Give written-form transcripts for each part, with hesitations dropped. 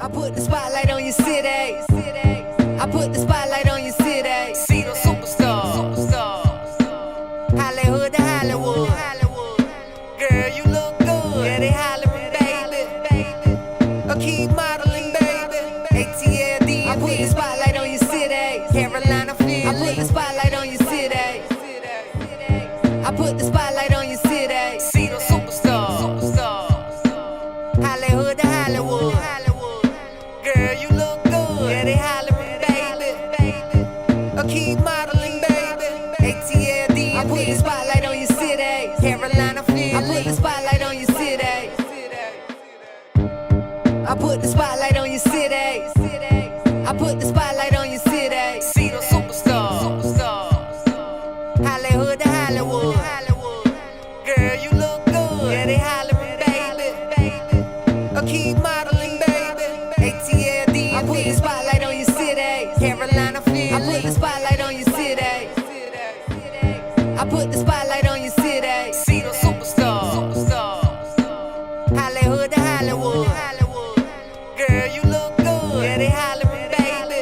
I put the spotlight on your city. I put the spotlight on your city. See the superstars. Hollywood to Hollywood. Girl, you look good. Yeah, they hollering, baby. I keep modeling, baby. ATL, I put the spotlight on your city. Carolina, Philly. I put the spotlight on your city. I put the spotlight on your city. See the superstars. Hollywood to Hollywood. Girl, you look good. Yeah, they hollering, baby. I keep modeling, baby. ATL, I put the spotlight on your city. Carolina, Philly. I put the spotlight on your city. I put the spotlight on your city. I put the spotlight on your city. See the superstars. Hollywood to Hollywood. Girl, you look good. Yeah, they hollering, baby. I keep modeling, baby. ATL, I put the spotlight on your city. Carolina, Philly. I put the spotlight on your city. I put the spotlight on your city. See the superstars. Hollywood to Hollywood. Girl, you look good. Yeah, they hollering, baby.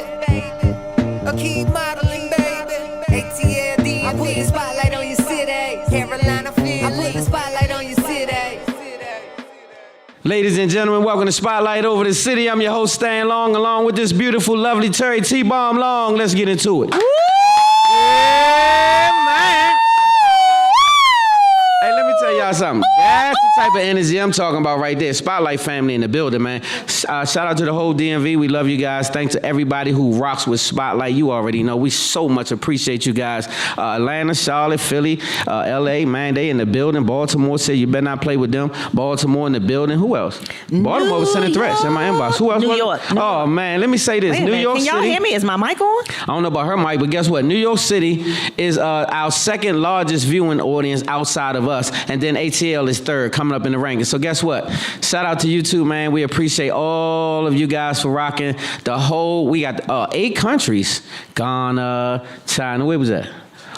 I keep modeling, baby. ATL, I put the spotlight on your city. Carolina, Philly. I put the spotlight on your city. Ladies and gentlemen, welcome to Spotlight Over the City. I'm your host, Stan Long, along with this beautiful, lovely Terry T-Bomb Long. Let's get into it. Yeah, man. Hey, let me tell y'all something. That's the type of energy I'm talking about right there. Spotlight family in the building, man. Shout out to the whole DMV. We love you guys. Thanks to everybody who rocks with Spotlight. You already know. We so much appreciate you guys. Atlanta, Charlotte, Philly, LA, man, they in the building. Baltimore said you better not play with them. Baltimore in the building. Who else? Baltimore was sending threats in my inbox. Who else? New York. Oh, man, let me say this. New York City. Can y'all hear me? Is my mic on? I don't know about her mic, but guess what? New York City is our second largest viewing audience outside of us, and then ATL is third, coming up in the rankings. So guess what? Shout out to you too, man. We appreciate all of you guys for rocking the whole. We got 8 countries: Ghana, China. Where was that?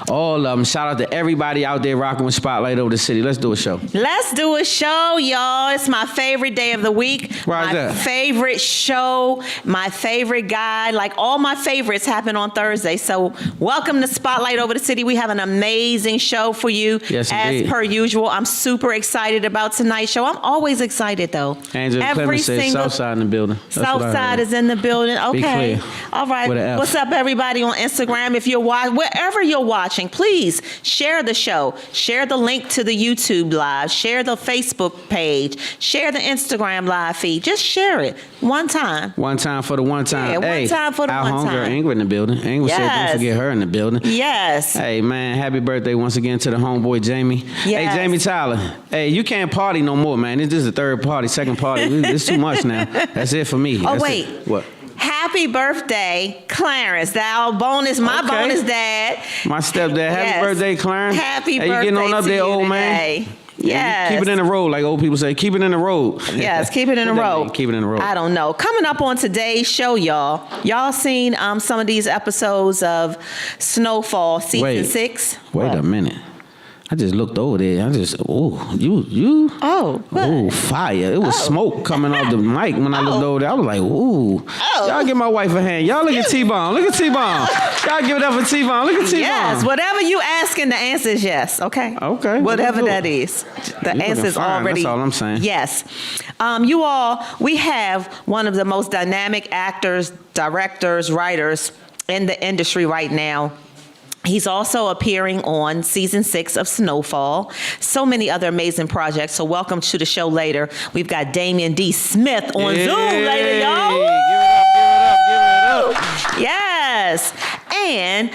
All of them. Shout out to everybody out there rocking with Spotlight Over the City. Let's do a show. Let's do a show, y'all. It's my favorite day of the week. Why is my that? favorite show, my favorite guy. Like all my favorites happen on Thursday. So welcome to Spotlight Over the City. We have an amazing show for you. Yes, as indeed. per usual. I'm super excited about tonight's show. I'm always excited though. Angela Clemens says Southside in the building. That's what I Southside heard. is in the building. Okay. clear. All right. With an F. What's up, everybody on Instagram? If you're wherever you're watching, please share the show. Share the link to the YouTube live. Share the Facebook page. Share the Instagram live feed. Just share it one time. One time for the one time. Yeah, one time for the our one homegirl time. Ingrid in the building. Ingrid said Yes. don't forget her in the building. Yes. Hey, man, happy birthday once again to the homeboy, Jamie. Yes. Hey, Jamie Tyler. Hey, you can't party no more, man. This is the third party, second party. It's too much now. That's it for me. Oh, That's wait. it. What? Happy birthday, Clarence. My bonus dad. My stepdad. Happy Yes. birthday, Clarence. Happy hey, birthday you getting on up to there, you old today. man? Yes. Keep it in the road, like old people say. Keep it in the road. Yes, keep it in the What that road. mean, keep it in the road. I don't know. Coming up on today's show, y'all seen some of these episodes of Snowfall season 6? Wait What? a minute. I just looked over there. You. Oh, what? Ooh, fire. It was smoke coming off the mic when I looked over there. I was like, ooh. Oh. Y'all give my wife a hand. Y'all look at T-Bomb. Look at T-Bomb. Y'all give it up for T-Bomb. Look at T-Bomb. Yes, whatever you asking, the answer is yes. Okay. Okay, Whatever let's do that it. is, the You answer looking is fine, already. that's all I'm saying. Yes. We have one of the most dynamic actors, directors, writers in the industry right now. He's also appearing on season 6 of Snowfall. So many other amazing projects. So welcome to the show later. We've got Damian D. Smith on Zoom later, y'all. Give it up. Yes. And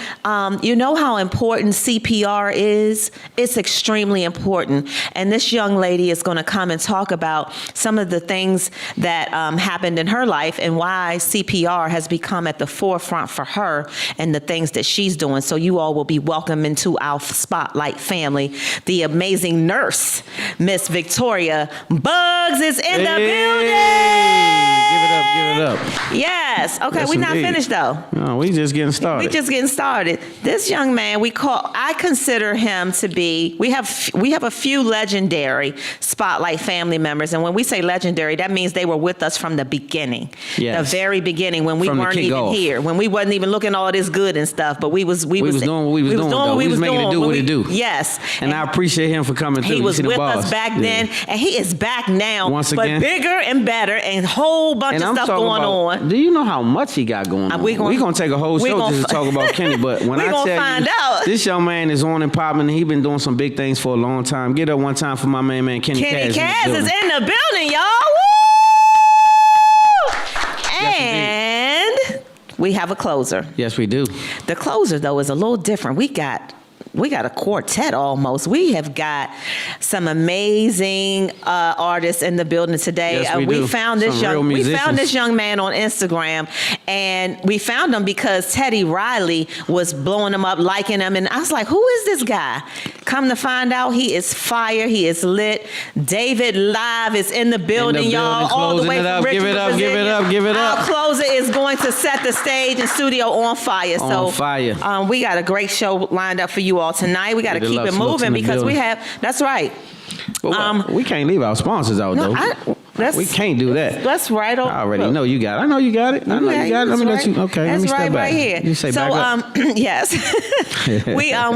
you know how important CPR is? It's extremely important. And this young lady is going to come and talk about some of the things that happened in her life and why CPR has become at the forefront for her and the things that she's doing. So you all will be welcome into our Spotlight family. The amazing nurse, Miss Victoria Buggs, is in the building. Give it up. Yes. Yes. Okay, Yes, we're not indeed. finished though. No, we just getting started. We just getting started. This young man, I consider him to be, we have a few legendary Spotlight family members. And when we say legendary, that means they were with us from the beginning. Yes. The very beginning when we From the weren't even kickoff. here, when we wasn't even looking all this good and stuff, but we was doing what we was doing, though. We was making it do what it do. Yes. and I appreciate him for coming through. He You was see the with boss. us back Yeah. then, and he is back now. Once but again. bigger and better, and a whole bunch And of I'm stuff talking going about, on. do you know how much he got going on? we gonna take a whole we show gonna just to fi- talk about Kenny. But when We I gonna tell find you, out. this young man is on and popping, and he been doing some big things for a long time. Get up one time for my man Kenny Kenny Kaz. Kaz is in the building, y'all. Woo! And we have a closer. Yes, we do. The closer, though, is a little different. We got a quartet almost. We have got some amazing artists in the building today. Yes, we do. found this Some real we musicians. found this young man on Instagram, and we found him because Teddy Riley was blowing him up, liking him, and I was like, "Who is this guy?" Come to find out, he is fire. He is lit. David Live is in the building, y'all, building, all the closing way it from up. Give Richmond, it up, give it Virginia. up, give it Our up. closer is going to set the stage and studio on fire. On fire. We got a great show lined up for you all tonight. We got to The keep it Deluxe Looks in moving the because we building. have. That's right. But we can't leave our sponsors out, No, though. that's We can't do that. That's right. I already know you got it. I know you got it. I know you got it. Let me let you. Okay, let That's me step right, back. right here. You say so, back up. yes,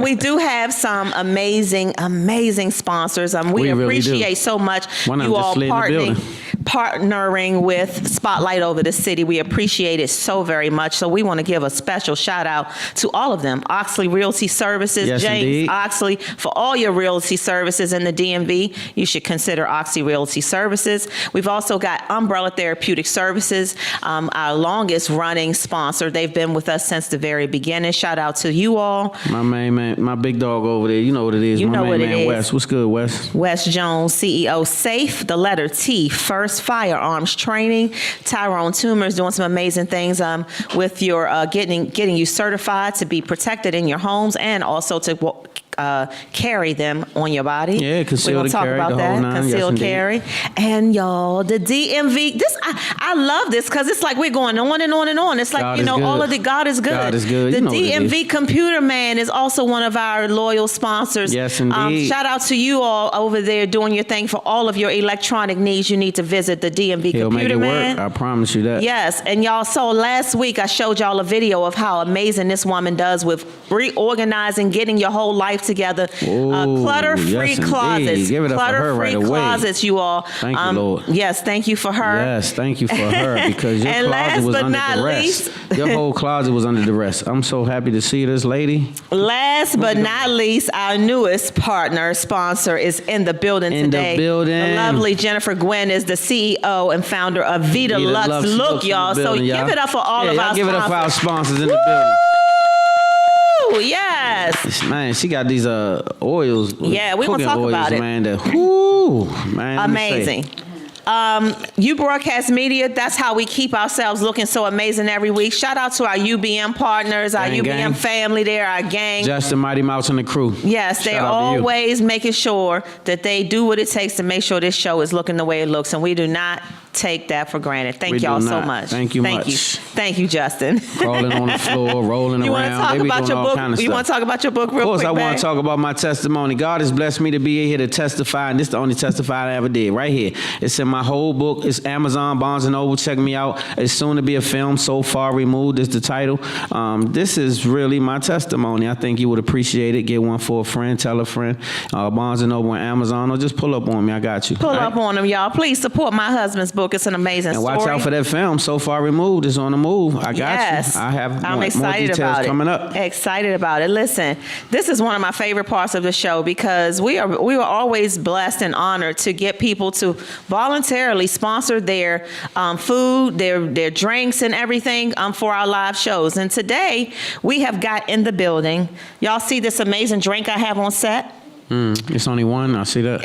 we do have some amazing sponsors. We We really appreciate do. so much One of you them just all slid in the building. partnering with Spotlight over the city. We appreciate it so very much. So we want to give a special shout out to all of them. Oxley Realty Services, Yes, James indeed. Oxley, for all your realty services in the DMV. You should consider Oxley Realty Services. We've also got Umbrella Therapeutic Services, our longest running sponsor. They've been with us since the very beginning. Shout out to you all. My main man, my big dog over there. You know what it is. You my know main what it man, is. Wes. What's good, Wes? Wes Jones, CEO, Safe, the letter T, First Firearms Training. Tyrone Toomer is doing some amazing things with your getting you certified to be protected in your homes and also to carry them on your body. Yeah, conceal We're gonna to talk carry, about the that. whole nine. Yes, Conceal indeed. carry. And y'all, the DMV. I love this because it's like we're going on and on and on. It's like God is good. all of the God is good. God is good. The You know what it DMV Computer Man is also one of our loyal sponsors. Yes, indeed. Shout out to you all over there doing your thing for all of your electronic needs. You need to visit the DMV He'll make Computer it Man. work. I promise you that. Yes, and y'all saw last week I showed y'all a video of how amazing this woman does with reorganizing, getting your whole life together. Ooh, Clutter-free yes, indeed. closets. Give it up for her Clutter-free right away. closets, you all. Thank you, Lord. Yes, thank you for her. Yes, thank you for her because your And last closet was but under not duress. least- Your whole closet was under duress. I'm so happy to see this lady. Last but not least, our newest partner sponsor is in the building In the today. building. The lovely Jennifer Gwynn is the CEO and founder of Vita Lux Lux Look, Looks in the y'all. So building, y'all. give it up for all Yeah, of y'all our give it up for our sponsors. sponsors in the building. Woo! Yes. Man, she got these oils. Yeah, we gonna cooking talk oils, about it. Man, that whoo, man. let me say. Amazing. You Broadcast Media, that's how we keep ourselves looking so amazing every week. Shout out to our UBM partners, our Gang, UBM gang. family there, our gang. Justin Mighty Mouse and the crew. Yes, they're Shout out to you. always making sure that they do what it takes to make sure this show is looking the way it looks, and we do not take that for granted. Thank We do y'all so not. much. Thank you Thank much. you. Thank you, Justin. Crawling on the floor, rolling You want to around. talk They be about doing your all book? kind of You stuff. want to talk about your book real Of course, quick, I want babe? to talk about my testimony. God has blessed me to be here to testify, and this is the only testify I ever did. Right here, it's in my whole book. It's Amazon, Barnes and Noble. Check me out. It's soon to be a film. So Far Removed is the title. This is really my testimony. I think you would appreciate it. Get one for a friend. Tell a friend. Barnes and Noble and Amazon, or just pull up on me. I got you. Pull All up right? on them, y'all. Please support my husband's book. It's an amazing And story. watch out for that film. So Far Removed is on the move. I got Yes. you. I have I'm more excited details about it. coming up. Excited about it. Listen, this is one of my favorite parts of the show because we were always blessed and honored to get people to voluntarily sponsor their food, their drinks and everything for our live shows. And today we have got in the building. Y'all see this amazing drink I have on set? It's only one. I see that.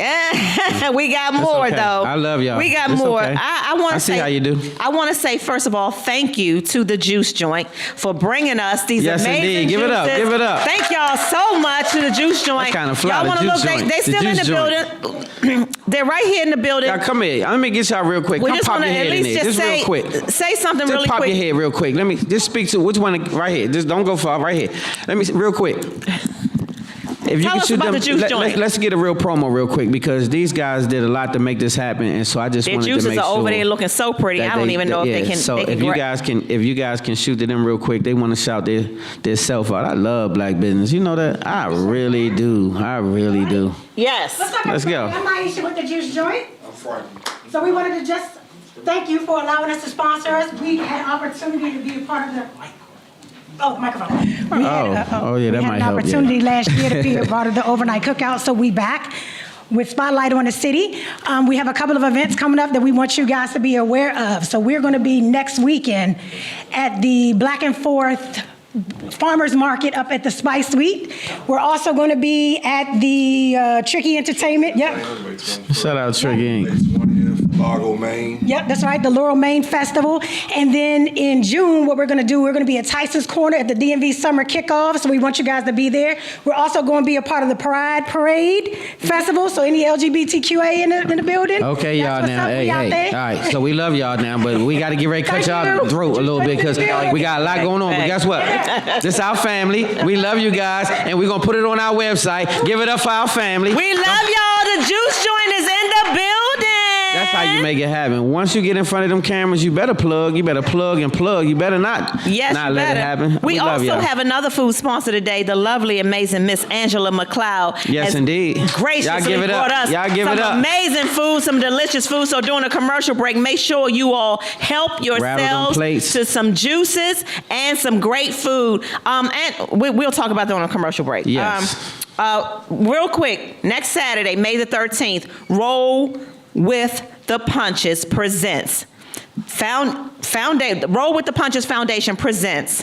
We got more okay. though. I love y'all. We got It's more. okay. I want I to see say how you do. I want to say first of all, thank you to the Juice Joint for bringing us these Yes, amazing indeed. Give it up. juices. Give it up. Thank y'all so much to the Juice Joint. That's kinda fly, Y'all the want to Juice look? Joint. They The still in the Juice Joint. building. They're right here in the building. Y'all come here. Let me get y'all real quick. We Come just pop want your to head at in least there. just Just real quick. say something Just really pop quick. your head real quick. Let me just speak to which one right here. Just don't go far. Right here. Let me real quick. If you Tell can us shoot about them, the Juice Joint. let's get a real promo real quick because these guys did a lot to make this happen, and so I just Their wanted to juices make are sure over there looking so pretty. that I don't even know if they can. So they can if you guys can shoot to them real quick, they want to shout their self out. I love black business. You know that? I really do. I really do. Yes. Let's go. I'm Aisha with the Juice Joint. I'm frightened. So we wanted to just thank you for allowing us to sponsor us. We had an opportunity to be a part of the microphone. We yeah, that had might an help. opportunity last year to be a part of the overnight cookout, so we back with Spotlight on the City. We have a couple of events coming up that we want you guys to be aware of. So we're going to be next weekend at the Black and Forth Farmers Market up at the Spice Suite. We're also going to be at the Tricky Entertainment. Yep. Shout out Tricky Inc. 20th, Largo, Maine. Yep, that's right, the Laurel Maine Festival. And then in June, what we're going to do, we're going to be at Tyson's Corner at the DMV Summer Kickoff, so we want you guys to be there. We're also going to be a part of the Pride Parade Festival, so any LGBTQA in the building. Okay, That's y'all what's now. up. Hey, We out hey. there. All right, so we love y'all now, but we got to get ready to cut Thank y'all you. throat a little bit because Thank you. we got a lot going on. But guess what? This our family. We love you guys, and we're going to put it on our website. Give it up for our family. We love y'all. The Juice Joint is in the building. That's how you make it happen. Once you get in front of them cameras, you better plug. You better plug and plug. You better not Yes, not you let better. it happen. We love also y'all. have another food sponsor today, the lovely, amazing Miss Angela McLeod. Yes, has indeed. Graciously Y'all give it up. brought us Y'all give some it up. amazing food, some delicious food. So during a commercial break, make sure you all help Rattle them yourselves plates. to some juices and some great food. And we'll talk about that on a commercial break. Yes. Real quick, next Saturday, May the 13th, Roll with the Punches presents. Roll with the Punches Foundation presents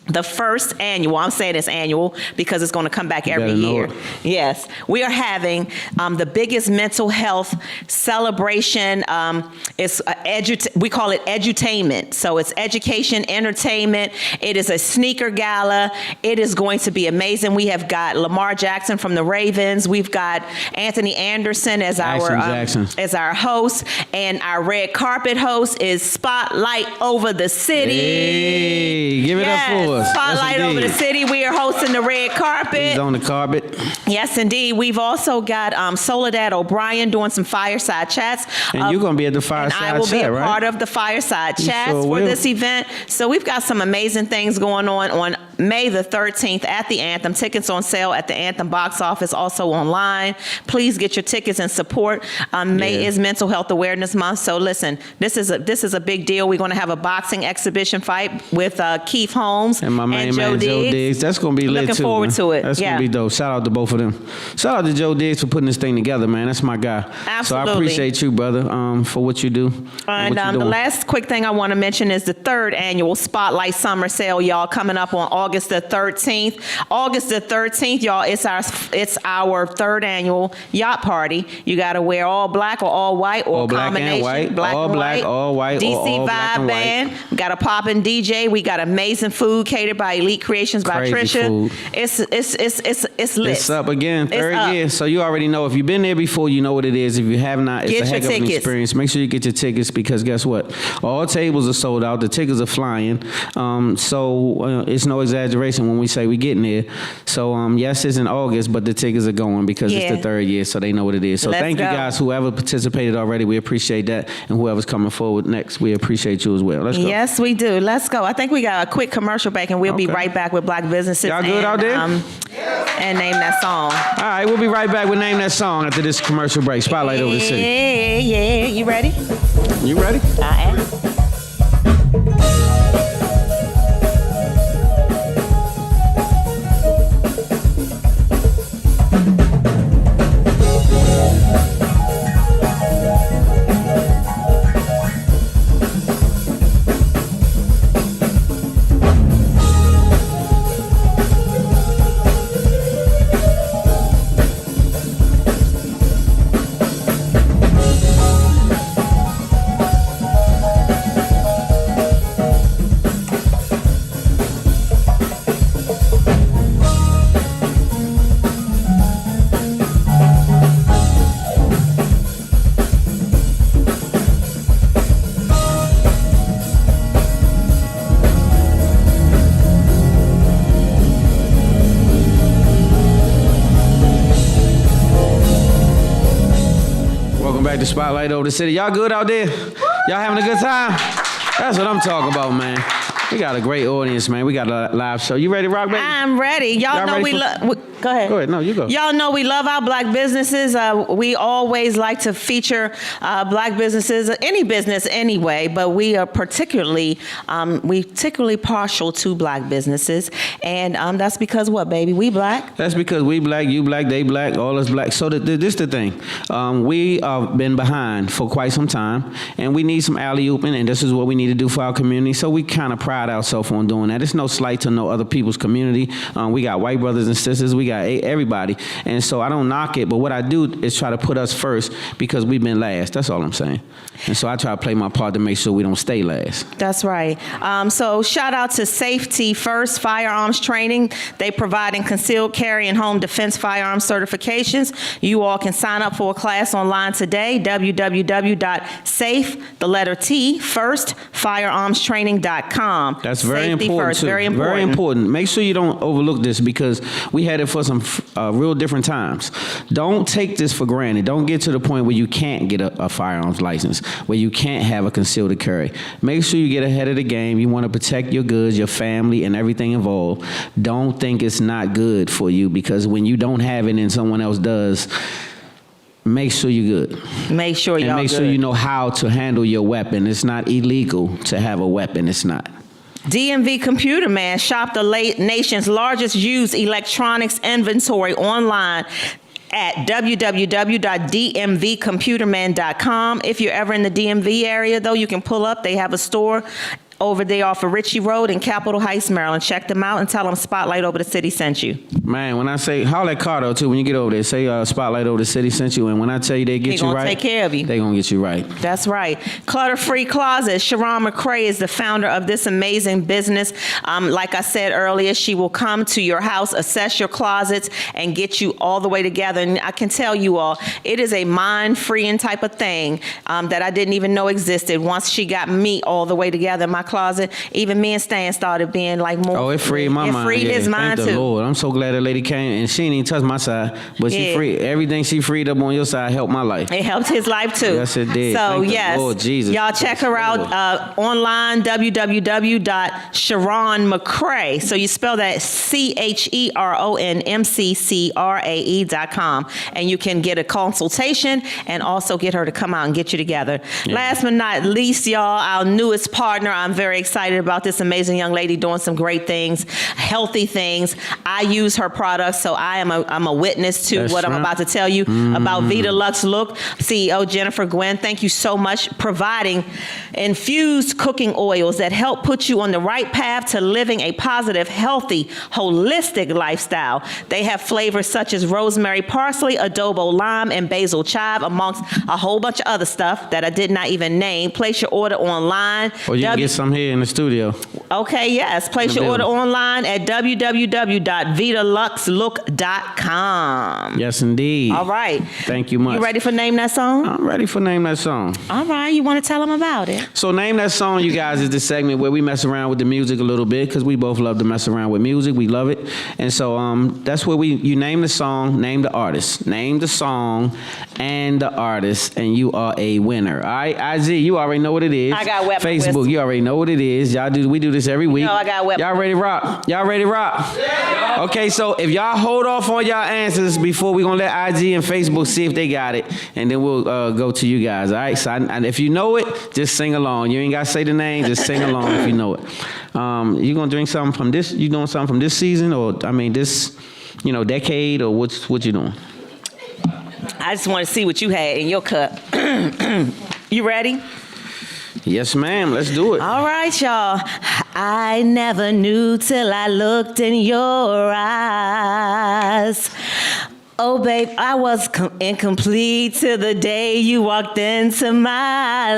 the first annual, I'm saying it's annual because it's going to come back every better know year. it. Yes, we are having the biggest mental health celebration. We call it edutainment. So it's education, entertainment. It is a sneaker gala. It is going to be amazing. We have got Lamar Jackson from the Ravens. We've got Anthony Anderson as our host, and our red carpet host is Spotlight Over the City. Hey, give it up for us. Spotlight Yes, Over the indeed. City. We are hosting the red He's carpet. on the carpet. Yes, indeed. We've also got Soledad O'Brien doing some fireside chats. And you're going to be at the And fireside I will be chat, a right? part of the fireside chats sure for will. this event. So we've got some amazing things going on May the 13th at the Anthem. Tickets on sale at the Anthem box office, also online. Please get your tickets and support. May Yeah. is Mental Health Awareness Month. So listen, this is a big deal. We're going to have a boxing exhibition fight with Keith Holmes And my main man, Joe Diggs. That's going to be lit too. Looking forward man. to it. That's Yeah. going to be dope. Shout out to both of them. Shout out to Joe Diggs for putting this thing together, man. That's my guy. So I Absolutely. appreciate you, brother, for what you do. And what you the doing. last quick thing I want to mention is the third annual Spotlight Summer Sale, y'all, coming up on August the 13th. August the 13th, y'all, it's our third annual yacht party. You got to wear all black or all white or All black and combination. white, Black all and black, white. all white, or DC all black Vibe and white. Band. We got a poppin' DJ. We got amazing food catered by Elite Creations by Crazy Trisha. food. It's lit. It's up again, It's third up. year. So you already know. If you've been there before, you know what it is. If you have not, it's Get a your heck of an tickets. experience. Make sure you get your tickets because guess what? All tables are sold out. The tickets are flying. So it's no exaggeration when we say we're getting there. So yes, it's in August, but the tickets are going because it's Yeah. the third year, so they know what it is. So Let's thank you go. guys, whoever participated already. We appreciate that, and whoever's coming forward next, we appreciate you as well. Let's go. Yes, we do. Let's go. I think we got a quick commercial break, and we'll be Okay. right back with Black Businesses. Y'all good and, out there? And name that song. All right, we'll be right back with Name That Song after this commercial break. Spotlight Over the City. Yeah. You ready? You ready? I am. the spotlight over the city. Y'all good out there? Y'all having a good time? That's what I'm talking about, man. We got a great audience, man. We got a live show. You ready to rock, baby? I'm ready. Y'all know ready we for- love. Go ahead. Go ahead. No, you go. Y'all know we love our black businesses. We always like to feature black businesses, any business anyway, but we are particularly partial to black businesses. And that's because what, baby? We black. That's because we black, you black, they black, all us black. So this the thing. We have been behind for quite some time, and we need some alley-ooping, and this is what we need to do for our community. So we kind of pride ourselves on doing that. It's no slight to no other people's community. We got white brothers and sisters. We got everybody. And so I don't knock it, but what I do is try to put us first because we've been last. That's all I'm saying. And so I try to play my part to make sure we don't stay last. That's right. So shout out to Safety First Firearms Training. They providing concealed carry and home defense firearms certifications. You all can sign up for a class online today, www.firstfirearmstraining.com. That's very Safety important first, too. very important. Very important. Make sure you don't overlook this because we had it for some real different times. Don't take this for granted. Don't get to the point where you can't get a firearms license, where you can't have a concealed carry. Make sure you get ahead of the game. You want to protect your goods, your family, and everything involved. Don't think it's not good for you because when you don't have it and someone else does, make sure you're good. Make sure y'all And make good. sure you know how to handle your weapon. It's not illegal to have a weapon. It's not. DMV Computer Man, shop the nation's largest used electronics inventory online at www.dmvcomputerman.com. If you're ever in the DMV area, though, you can pull up. They have a store over there off of Ritchie Road in Capitol Heights, Maryland. Check them out and tell them Spotlight Over the City sent you. Man, when I say, holler at Cardo too, when you get over there, say Spotlight Over the City sent you, and when I tell you they get He you gonna right, take care of you. they gonna get you right. That's right. Clutter-Free Closet. Sharon McCray is the founder of this amazing business. Like I said earlier, she will come to your house, assess your closets, and get you all the way together. And I can tell you all, it is a mind-freeing type of thing that I didn't even know existed. Once she got me all the way together in my closet, even me and Stan started being like more. Oh, it freed my mind. It freed his mind thank the too. Lord. I'm so glad that lady came, and she didn't even touch my side, but she Yeah. freed everything she freed up on your side helped my life. It helped his life too. Yes, it did. So Thank the yes, Lord Jesus. y'all check her out online, www.SharonMcCray. So you spell that CheronMccrae.com, and you can get a consultation and also get her to come out and get you together. Last but not least, y'all, our newest partner. I'm very excited about this amazing young lady doing some great things, healthy things. I use her products, so I'm a witness to That's what I'm right. about to tell you about Vita Lux Look. CEO Jennifer Gwen, thank you so much, providing infused cooking oils that help put you on the right path to living a positive, healthy, holistic lifestyle. They have flavors such as rosemary, parsley, adobo, lime, and basil chive, amongst a whole bunch of other stuff that I did not even name. Place your order online. Or you can get some here in the studio. Okay, yes. Place In the your order building. online at www.vitaluxlook.com. Yes, indeed. All right. Thank you much. You ready for Name That Song? I'm ready for Name That Song. All right. You want to tell them about it? So Name That Song, you guys, is the segment where we mess around with the music a little bit because we both love to mess around with music. We love it. And so that's where you name the song, name the artist. Name the song and the artist, and you are a winner. All right, IZ, you already know what it is. I got wet my Facebook, whistle. you already know what it is. We do this every week. know I got wet Y'all my ready to rock? Y'all ready to rock? Yeah. Okay, so if y'all hold off on y'all answers before we're going to let IG and Facebook see if they got it, and then we'll go to you guys, all right? So and if you know it, just sing along. You ain't got to say the name, just sing along if you know it. You going to drink something from this? You doing something from this season or, this, decade or what you doing? I just want to see what you had in your cup. You ready? Yes, ma'am. Let's do it. All right, y'all. I never knew till I looked in your eyes. Oh, babe, I was incomplete till the day you walked into my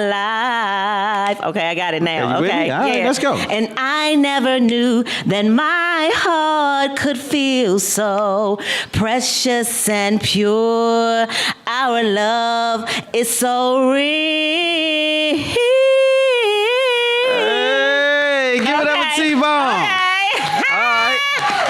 life. Okay, I got it now. Are you Okay, ready? All right, let's go. And I never knew that my heart could feel so precious and pure. Our love is so real. Hey, give it up for T-Bone. Okay. All right.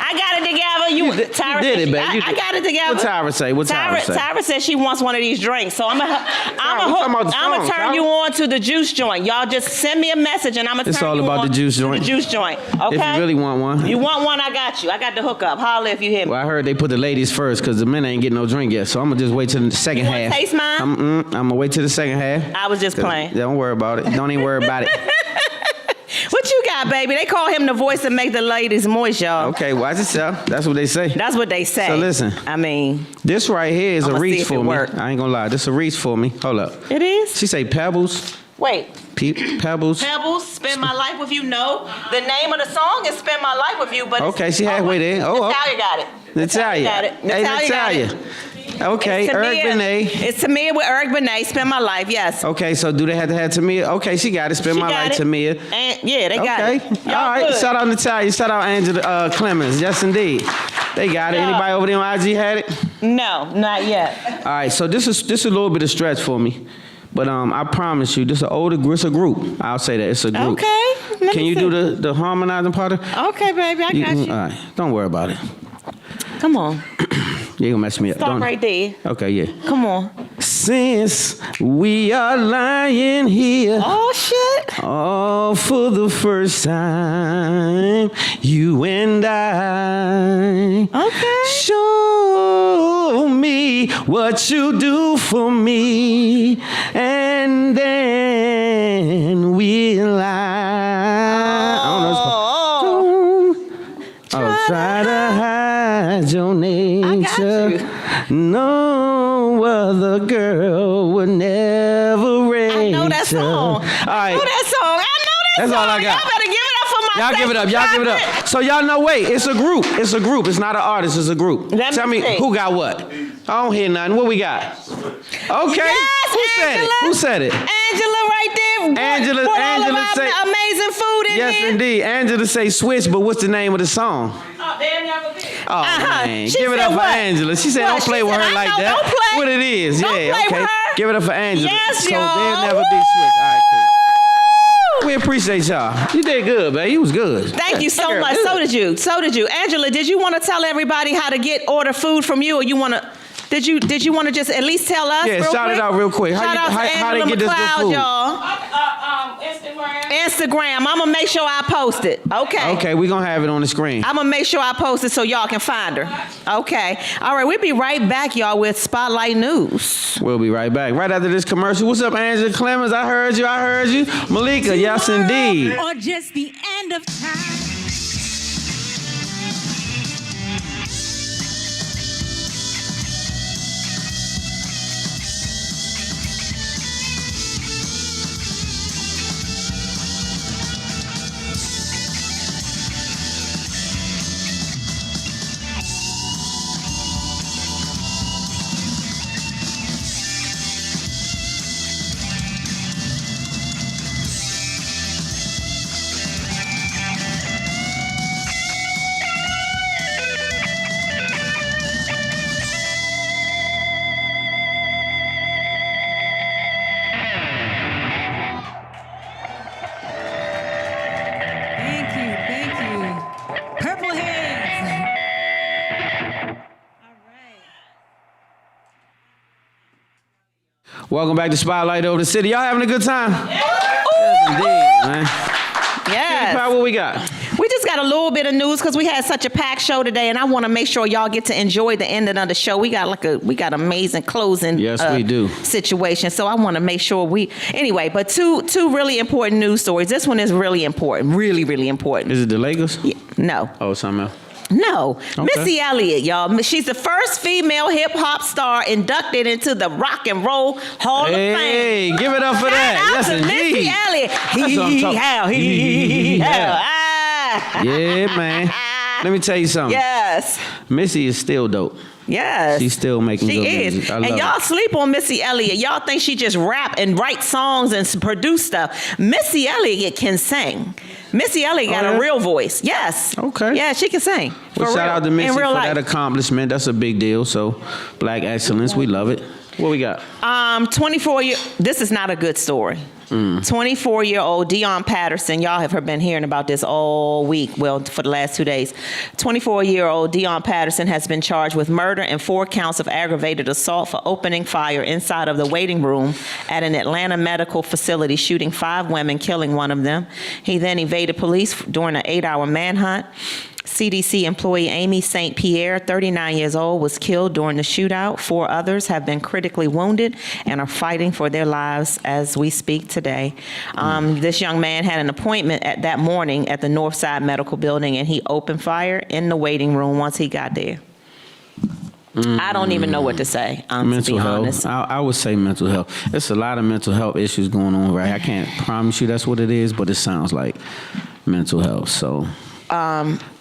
I got it together. Tyra did said it, babe. You I did. got it together. What Tyra say? What Tyra say? Tyra said she wants one of these drinks, so I'm we talking about the gonna song, turn Tyra. you on to the juice joint. Y'all just send me a message, and I'm gonna It's turn all you about on the juice to joint. the juice joint. Okay. If you really want one. You want one? I got you. I got the hookup. Holla if you hear me. Well, I heard they put the ladies first because the men ain't getting no drink yet. So I'm gonna just wait till the second You wanna half. taste mine? I'm gonna wait till the second half. I was just playing. Don't worry about it. Don't even worry about it. What you got, baby? They call him the voice that make the ladies moist, y'all. Okay, watch yourself. That's what they say. That's what they say. So listen. I mean, This right here is I'ma a see reach if for it me. work. I ain't gonna lie. This is a reach for me. Hold up. it is. She say Pebbles. Wait. Pebbles. Pebbles, Spend My Life With You. No, the name of the song is Spend My Life With You, but Okay, she halfway there. Oh, Natalia got it. Natalia. got it. Hey, Natalia got Natalia. it. Okay, It's Eric Tamia. Benet. It's Tamia with Eric Benet, Spend My Life, yes. Okay, so do they have to have Tamia? Okay, she got it. Spend She my got life, it. Tamia. And, yeah, they got Okay. it. Y'all All right. good. Shout out Natalia. Shout out Angela Clemens. Yes, indeed. They got it. Yeah. Anybody over there on IG had it? No, not yet. All right. So this is a little bit of stretch for me, but I promise you, this is it's a group. I'll say that it's a group. Okay. Let Can me you see. do the harmonizing part? Okay, baby, I got you. All right. Don't worry about it. Come on. You ain't gonna mess me up. Start Don't. right there. Okay. Yeah. Come on. Since we are lying here. Oh, shit. Oh, for the first time, you and I. Okay. Show me what you do for me, and then we'll lie. I don't know this part. Don't try to hide your nature. you. No other girl would never raise I know that song. All I right. know that song. I know that That's song. all I got. Y'all better give it up for my Y'all give it up. Y'all give it up. So y'all know, wait, it's a group. It's a group. It's not an artist. It's a group. Let Tell me me see. who got what. I don't hear nothing. What we got? Okay. Yes, Who said it? Angela. Who said it? Angela right there. Angela- Put all Angela of our say- amazing food in Yes, here. indeed. Angela say switch, but what's the name of the song? Oh, Uh-huh. man. She Give it said up for what? Angela. She said What? don't play She with said, her I like know, that. don't play. What it is. Don't yeah, play okay. with her. Give it up for Angela. Yes, so y'all. they'll never be switched. All right, cool. We appreciate y'all. You did good, man. You was good. Thank you so Girl, much. good. So did you. So did you. Angela, did you want to tell everybody how to order food from you, or you want to? Did you want to just at least tell us? Yeah, real shout it quick? out real quick. Shout out to How they Angela get this good McLeod, food? y'all. Instagram. I'm gonna make sure I post it. Okay. Okay, we're going to have it on the screen. I'm gonna make sure I post it so y'all can find her. Okay. All right. We'll be right back, y'all, with Spotlight News. We'll be right back. Right after this commercial. What's up, Angela Clemens? I heard you. Malika, yes, indeed. Or just the end of time. Thank you. Purple Hands. All right. Welcome back to Spotlight Over the City. Y'all having a good time? Yes, indeed, man. Yes. What we got? We just got a little bit of news because we had such a packed show today, and I want to make sure y'all get to enjoy the ending of the show. We got amazing closing. Yes, we do. Situation. So I want to make sure anyway. But two really important news stories. This one is really important. Really, really important. Is it the Lakers? No. Oh, something else. No. Okay. Missy Elliott, y'all. She's the first female hip hop star inducted into the Rock and Roll Hall of Fame. Hey, give it up for that. Shout out Yes, to indeed. Missy Elliott. That's what I'm talking- Hee-haw. Yeah, man. Let me tell you something. Yes. Missy is still dope. Yes. She's still making She good is. music. I And love y'all it. sleep on Missy Elliott. Y'all think she just rap and write songs and produce stuff. Missy Elliott can sing. Missy Elliott got Oh, yeah? a real voice. Yes. Okay. Yeah, she can sing. Well, For shout real. out to In Missy for real life. that accomplishment. That's a big deal. So, Black excellence, we love it. What we got? 24 years. This is not a good story. 24-year-old Dion Patterson, y'all have been hearing about this all week, well, for the last 2 days. 24-year-old Dion Patterson has been charged with murder and 4 counts of aggravated assault for opening fire inside of the waiting room at an Atlanta medical facility, shooting 5 women, killing one of them. He then evaded police during an 8-hour manhunt. CDC employee Amy St. Pierre, 39 years old, was killed during the shootout. 4 others have been critically wounded and are fighting for their lives as we speak today. This young man had an appointment that morning at the Northside Medical Building, and he opened fire in the waiting room once he got there. I don't even know what to say, to Mental be health. honest. I would say mental health. There's a lot of mental health issues going on, right? I can't promise you that's what it is, but it sounds like mental health. So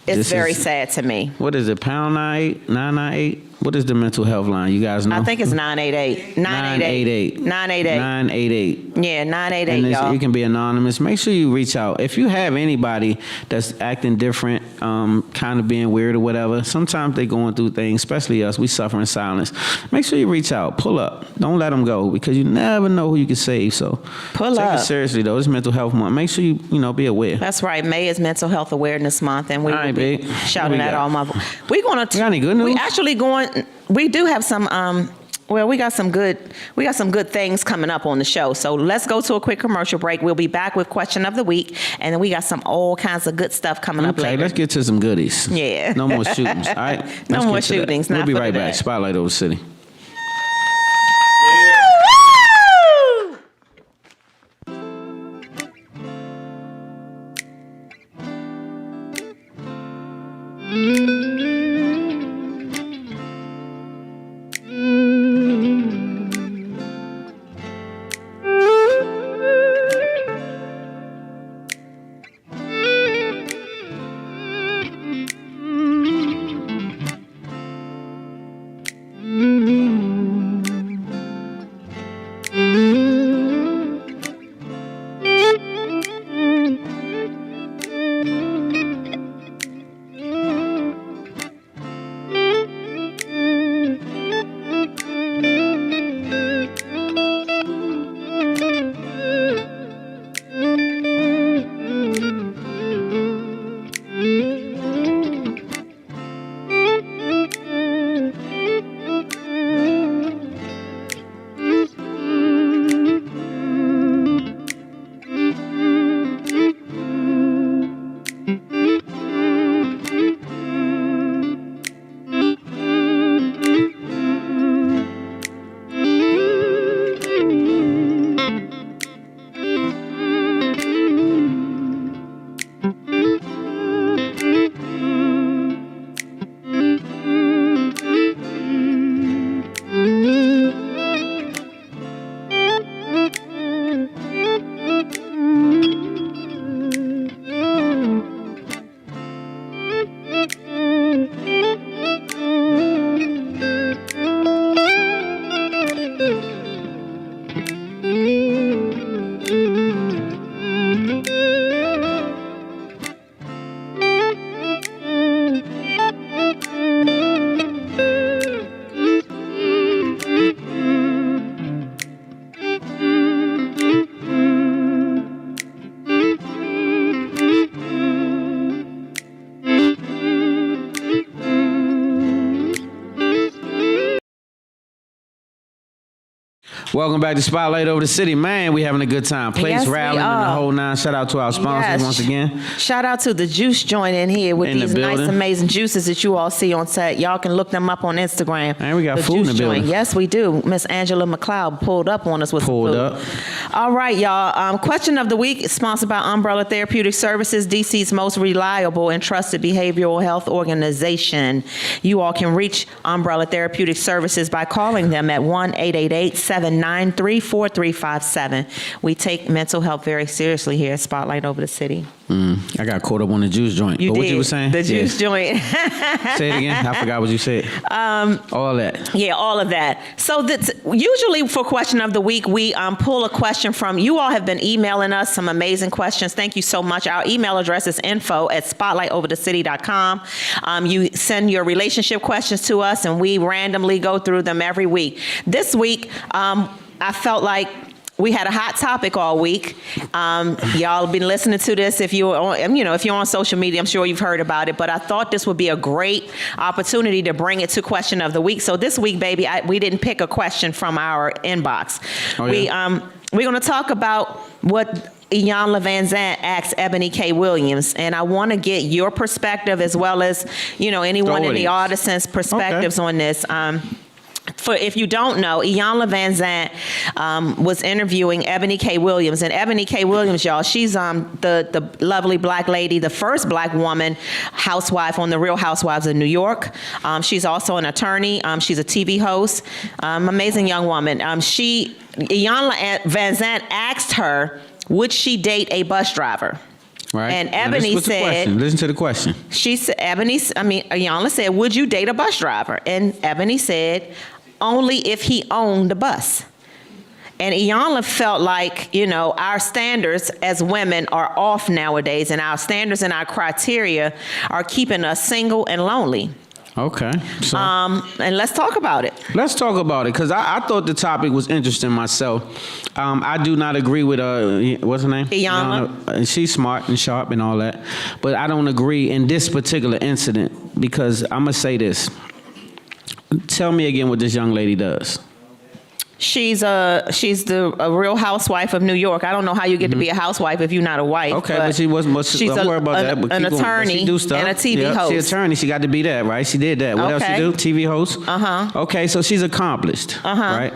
It's this very is- sad to me. what is it? Pound 98 998. What is the mental health line? You guys know? I think it's 988. 988. 988. 988. Yeah, 988, And y'all. you can be anonymous. Make sure you reach out. If you have anybody that's acting different, kind of being weird or whatever, sometimes they're going through things, especially us. We suffer in silence. Make sure you reach out. Pull up. Don't let them go, because you never know who you can save. So Pull take up. it seriously, though. It's Mental Health Month. Make sure you be aware. That's right. May is Mental Health Awareness Month, and we All will right, be babe. shouting What we at got? all my. We're gonna. You got any good We news? actually going. We do have some. Well, we got some good things coming up on the show. So let's go to a quick commercial break. We'll be back with question of the week, and then we got all kinds of good stuff coming up Okay, later. let's get to some goodies. Yeah. No more shootings, all right? No Let's more get to that. shootings, We'll not be for right today. back. Spotlight over the city. Welcome back to Spotlight Over the City. Man, we having a good time. Place Yes, we rallying and the are. whole nine. Shout out to our sponsors Yes. once again. Shout out to the juice joint in here with In the these nice, building. amazing juices that you all see on set. Y'all can look them up on Instagram. And we got food in juice the building. joint. Yes, we do. Miss Angela McLeod pulled up on us with Pulled some up. food. All right, y'all. Question of the week is sponsored by Umbrella Therapeutic Services, DC's most reliable and trusted behavioral health organization. You all can reach Umbrella Therapeutic Services by calling them at 1-888-793-4357. We take mental health very seriously here at Spotlight Over the City. I got caught up on the juice joint. You But did. what you were saying? The juice joint. Say it again. I forgot what you said. All that. Yeah, all of that. So usually for question of the week, we pull a question from, you all have been emailing us some amazing questions. Thank you so much. Our email address is info@spotlightoverthecity.com. You send your relationship questions to us and we randomly go through them every week. This week, I felt like we had a hot topic all week. Y'all have been listening to this. If you're on social media, I'm sure you've heard about it. But I thought this would be a great opportunity to bring it to question of the week. So this week, baby, we didn't pick a question from our inbox. Oh, yeah? We're going to talk about what Iyanla Vanzant asked Ebony K. Williams, and I want to get your perspective as well as anyone in the audience's perspectives on this. For if you don't know, Iyanla Vanzant was interviewing Ebony K. Williams, and Ebony K. Williams, y'all, she's the lovely black lady, the first black woman housewife on The Real Housewives of New York. She's also an attorney. She's a TV host. Amazing young woman. Iyanla Vanzant asked her, would she date a bus driver? Right. And Ebony said, listen to the question. She said, Iyanla said, would you date a bus driver? And Ebony said, only if he owned the bus. And Iyanla felt like, our standards as women are off nowadays, and our standards and our criteria are keeping us single and lonely. Okay. So, and let's talk about it. Let's talk about it, because I thought the topic was interesting myself. I do not agree with, what's her name? Iyanla. She's smart and sharp and all that. But I don't agree in this particular incident, because I'm going to say this. Tell me again what this young lady does. She's a Real Housewife of New York. I don't know how you get to be a housewife if you're not a wife. Okay, but she wasn't much. She's don't worry about that. But an attorney she do stuff. and a TV host. She's an attorney. She got to be that, right? She did that. What else she do? TV host. Okay, so she's accomplished, right?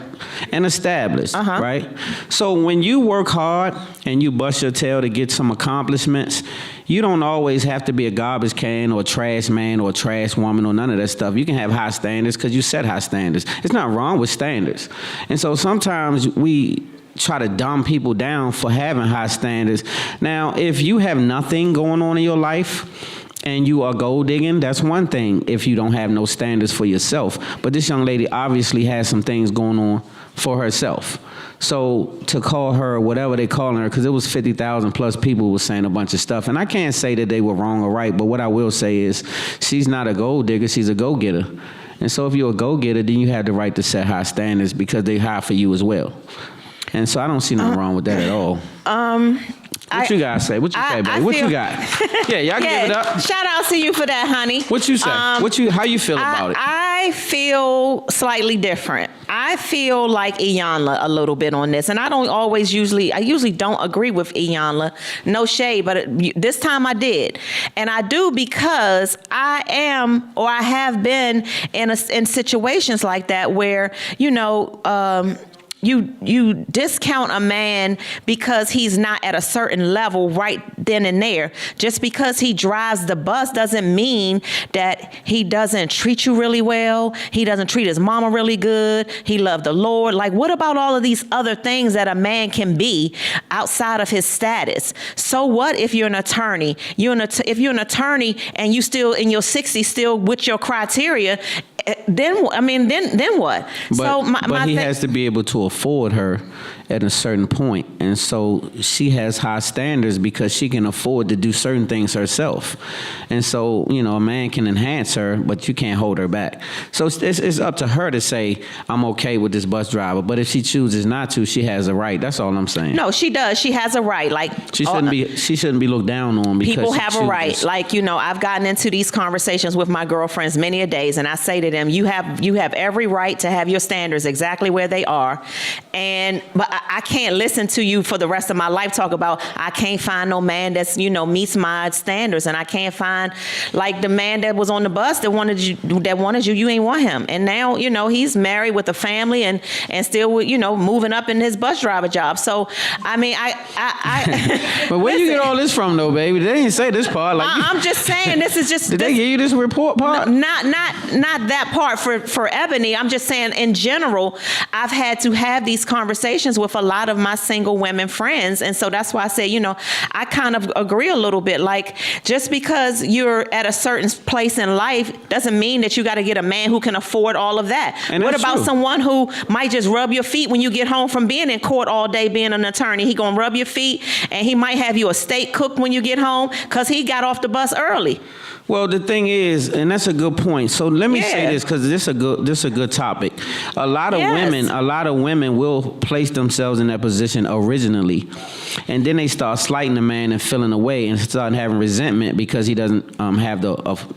And established, right? So when you work hard and you bust your tail to get some accomplishments, you don't always have to be a garbage can or a trash man or a trash woman or none of that stuff. You can have high standards because you set high standards. It's not wrong with standards. And so sometimes we try to dumb people down for having high standards. Now, if you have nothing going on in your life and you are gold digging, that's one thing if you don't have no standards for yourself. But this young lady obviously has some things going on for herself. So to call her whatever they calling her, because it was 50,000 plus people was saying a bunch of stuff. And I can't say that they were wrong or right, but what I will say is she's not a gold digger, she's a go-getter. And so if you're a go-getter, then you have the right to set high standards because they high for you as well. And so I don't see nothing wrong with that at all. What you guys say? What you say, baby? What you got? Yeah, y'all give it up. Shout out to you for that, honey. What you say? How you feel about it? I feel slightly different. I feel like Iyanla a little bit on this, and I usually don't agree with Iyanla. No shade, but this time I did, and I do because I am or I have been in situations like that where you discount a man because he's not at a certain level right then and there. Just because he drives the bus doesn't mean that he doesn't treat you really well. He doesn't treat his mama really good. He loved the Lord. Like, what about all of these other things that a man can be outside of his status? So what if you're an attorney? If you're an attorney and you still in your 60s, still with your criteria, then what? But he has to be able to afford her at a certain point. And so she has high standards because she can afford to do certain things herself. And so, a man can enhance her, but you can't hold her back. So it's up to her to say, I'm okay with this bus driver. But if she chooses not to, she has a right. That's all I'm saying. No, she does. She has a right. Like she shouldn't be looked down on because people have a right. Like, I've gotten into these conversations with my girlfriends many a days, and I say to them, you have every right to have your standards exactly where they are. But I can't listen to you for the rest of my life talk about I can't find no man that's meets my standards, and I can't find like the man that was on the bus that wanted you. You ain't want him, and now he's married with a family and still moving up in his bus driver job. So I mean I But where you get all this from though, baby? They didn't say this part. Like I'm just saying this is just. Did they give you this report part? Not that part for Ebony. I'm just saying in general, I've had to have these conversations with a lot of my single women friends. And so that's why I say, I kind of agree a little bit. Like, just because you're at a certain place in life doesn't mean that you got to get a man who can afford all of that. And what about true. Someone who might just rub your feet when you get home from being in court all day being an attorney? He gonna rub your feet, and he might have you a steak cooked when you get home because he got off the bus early. Well, the thing is, and that's a good point. So let me say this because this is a good topic. A lot of women will place themselves themselves in that position originally. And then they start slighting the man and feeling away and start having resentment because he doesn't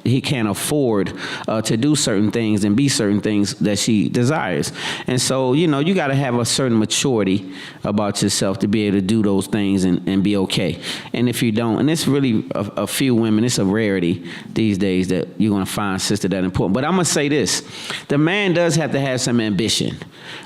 he can't afford to do certain things and be certain things that she desires. And so, you know, you got to have a certain maturity about yourself to be able to do those things and be okay. And if you don't, and it's really a few women, it's a rarity these days that you're going to find a sister that important. But I'm going to say this. The man does have to have some ambition,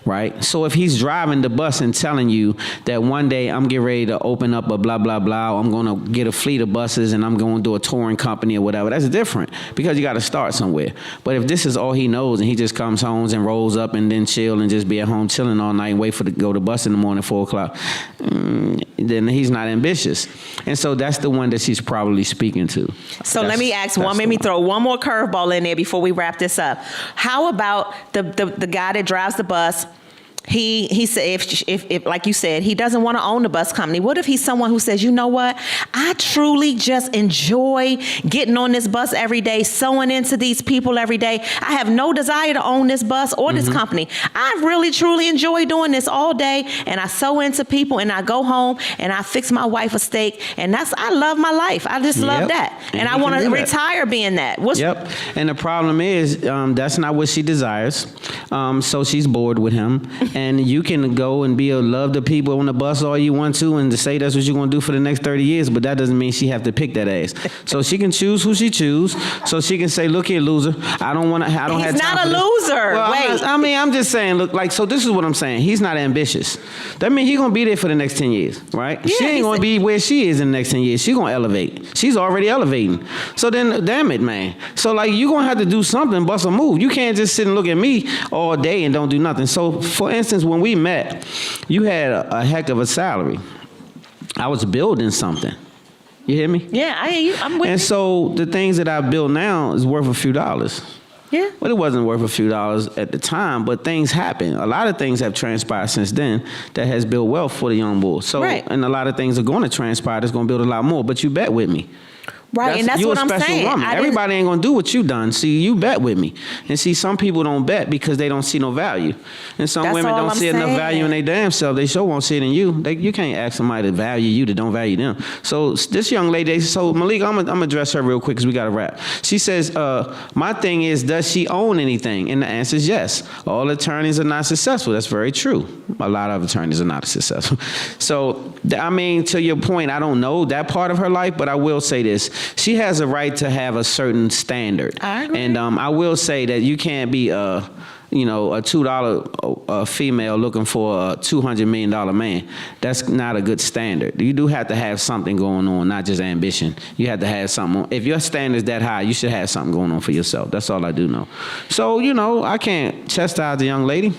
right? So if he's driving the bus and telling you that one day I'm getting ready to open up a blah, blah, blah, or I'm going to get a fleet of buses and I'm going to do a touring company or whatever, that's different because you got to start somewhere. But if this is all he knows and he just comes home and rolls up and then chill and just be at home chilling all night and wait for to go to bus in the morning, 4 o'clock, then he's not ambitious. And so that's the one that she's probably speaking to. So let me ask one, maybe throw one more curveball in there before we wrap this up. How about the guy that drives the bus? He said, if like you said, he doesn't want to own the bus company. What if he's someone who says, you know what? I truly just enjoy getting on this bus every day, sewing into these people every day. I have no desire to own this bus or this company. I really, truly enjoy doing this all day. And I sew into people and I go home and I fix my wife a steak. And I love my life. I just love that. And I want to retire being that. And the problem is that's not what she desires. So she's bored with him. And you can go and love the people on the bus all you want to and to say that's what you're going to do for the next 30 years, but that doesn't mean she have to pick that ass. So she can choose who she choose. So she can say, look here, loser, I don't have time for this. He's not a loser. Well, wait. I'm just saying, look, like, so this is what I'm saying. He's not ambitious. That means he's going to be there for the next 10 years, right? Yeah, she ain't going to be where she is in the next 10 years. She's going to elevate. She's already elevating. So then, damn it, man. So, like, you're going to have to do something, bust a move. You can't just sit and look at me all day and don't do nothing. So, for instance, when we met, you had a heck of a salary. I was building something. You hear me? Yeah, I hear you. I'm with And you. so the things that I build now is worth a few dollars. Yeah. But it wasn't worth a few dollars at the time, but things happen. A lot of things have transpired since then that has built wealth for the young bull. So, Right. and a lot of things are going to transpire that's going to build a lot more, but you bet with me. Right, and that's you what a I'm special saying. woman. Everybody ain't gonna do what you done. See, you bet with me, and see, some people don't bet because they don't see no value, and some That's women all don't I'm see enough saying. value in their damn self. They sure won't see it in you. You can't ask somebody to value you that don't value them. So this young lady, so Malik, I'm gonna address her real quick because we gotta wrap. She says, my thing is, does she own anything? And the answer is yes. All attorneys are not successful. That's very true. A lot of attorneys are not successful. So I mean, to your point, I don't know that part of her life, but I will say this: she has a right to have a certain standard. I agree. And I will say that you can't be a $2 female looking for a $200 million man. That's not a good standard. You do have to have something going on, not just ambition. You have to have something. If your standard's that high, you should have something going on for yourself. That's all I do know. So, I can't chastise the young lady.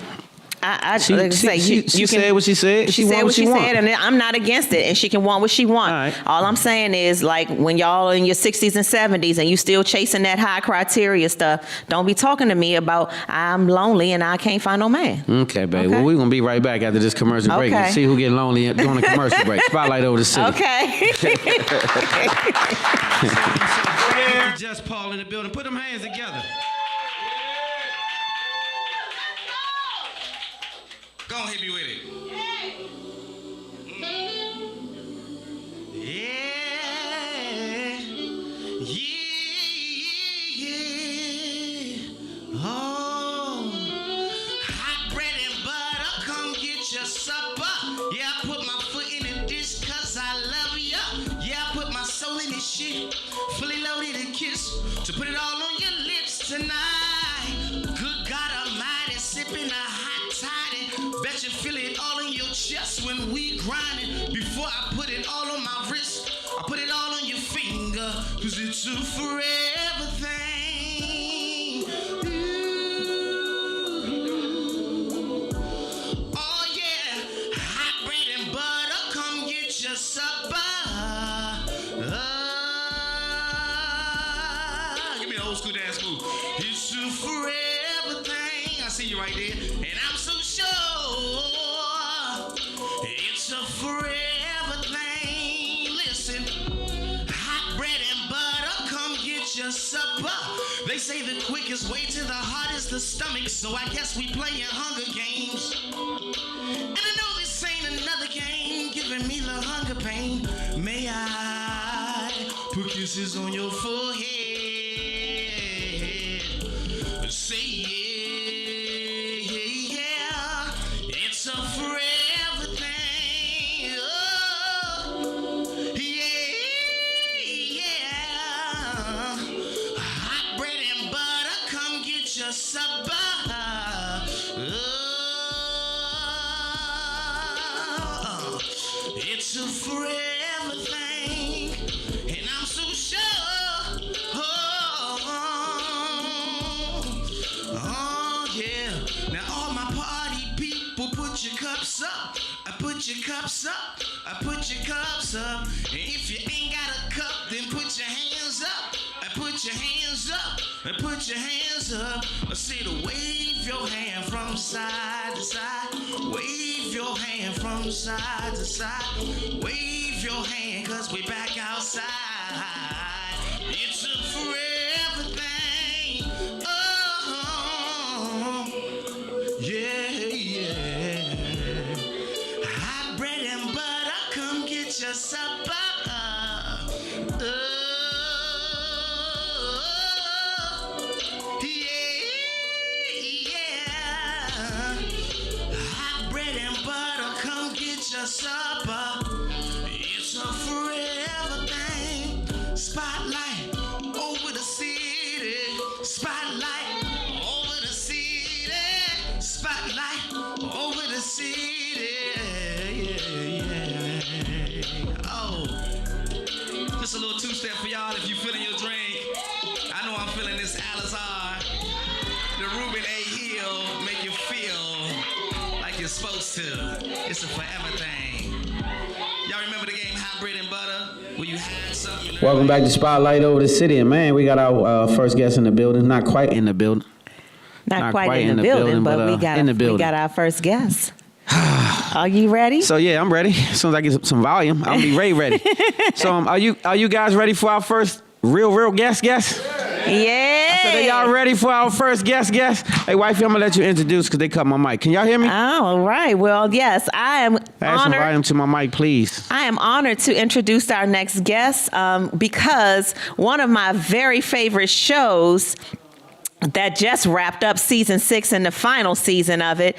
She said what she said. She said what she said, and I'm not against it. And she can want what she wants. All right. All I'm saying is, like, when y'all in your 60s and 70s and you still chasing that high criteria stuff, don't be talking to me about I'm lonely and I can't find no man. Okay, babe. Okay. Well, we're going to be right back after this commercial break and Okay. see who get lonely during the commercial break. Spotlight over the city. Okay. Just Paul in the building. Put them hands together. Go on, hit me with it. Yeah. Oh, hot bread and butter, come get your supper. Yeah, I put my foot in the dish 'cause I love ya. Yeah, I put my soul in this shit, fully loaded and kiss to put it all on your lips tonight. Good God Almighty, sipping a hot toddy. Bet you feel it all in your chest when we grinding. Before I put it all on my wrist, I put it all on your finger, 'cause it's a forever thing. Ooh. Oh yeah, hot bread and butter, come get your supper. Give me an old school dance move. It's a forever thing. I see you right there, and I'm so sure it's a forever thing. Listen, hot bread and butter, come get your supper. They say the quickest way to the heart is the stomach, so I guess we playing Hunger Games. And I know this ain't giving me the hunger pain. May I put kisses on your forehead? Say yeah, it's a forever thing. Oh, yeah. Hot bread and butter, come get your supper. Oh, it's a forever thing, and I'm so sure. Oh, yeah. Now all my party people, put your cups up. I put your cups up. I put your cups up. And if you ain't got a cup, then put your hands up. I put your hands up. I put your hands up. I say to wave your hand from side to side. Wave your hand from side to side. Wave your hand, 'cause we back outside. It's a forever thing. Oh, yeah. Hot bread and butter, come get your supper. Yeah. Hot bread and butter, come get your supper. It's a forever thing. Spotlight over the city. Spotlight over the city. Spotlight over the city. Yeah. Oh, just a little two-step for y'all if you feeling your drink. I know I'm feeling this Alizar. The Ruben A. Hill make you feel like you're supposed to. It's a forever thing. Y'all remember the game Hot Bread and Butter? Where you had something. Welcome back to Spotlight Over the City. And man, we got our first guest in the building. Not quite in the building. Not quite in the building, but we got in the building. we got our first guest. Are you ready? So yeah, I'm ready. As soon as I get some volume, I'll be ready. So are you guys ready for our first real guest? Yeah. I said, are y'all ready for our first guest? Hey, wifey, I'm gonna let you introduce because they cut my mic. Can y'all hear me? All right. Well, yes, I am Add some honored. volume to my mic, please. I am honored to introduce our next guest because one of my very favorite shows that just wrapped up season 6 and the final season of it.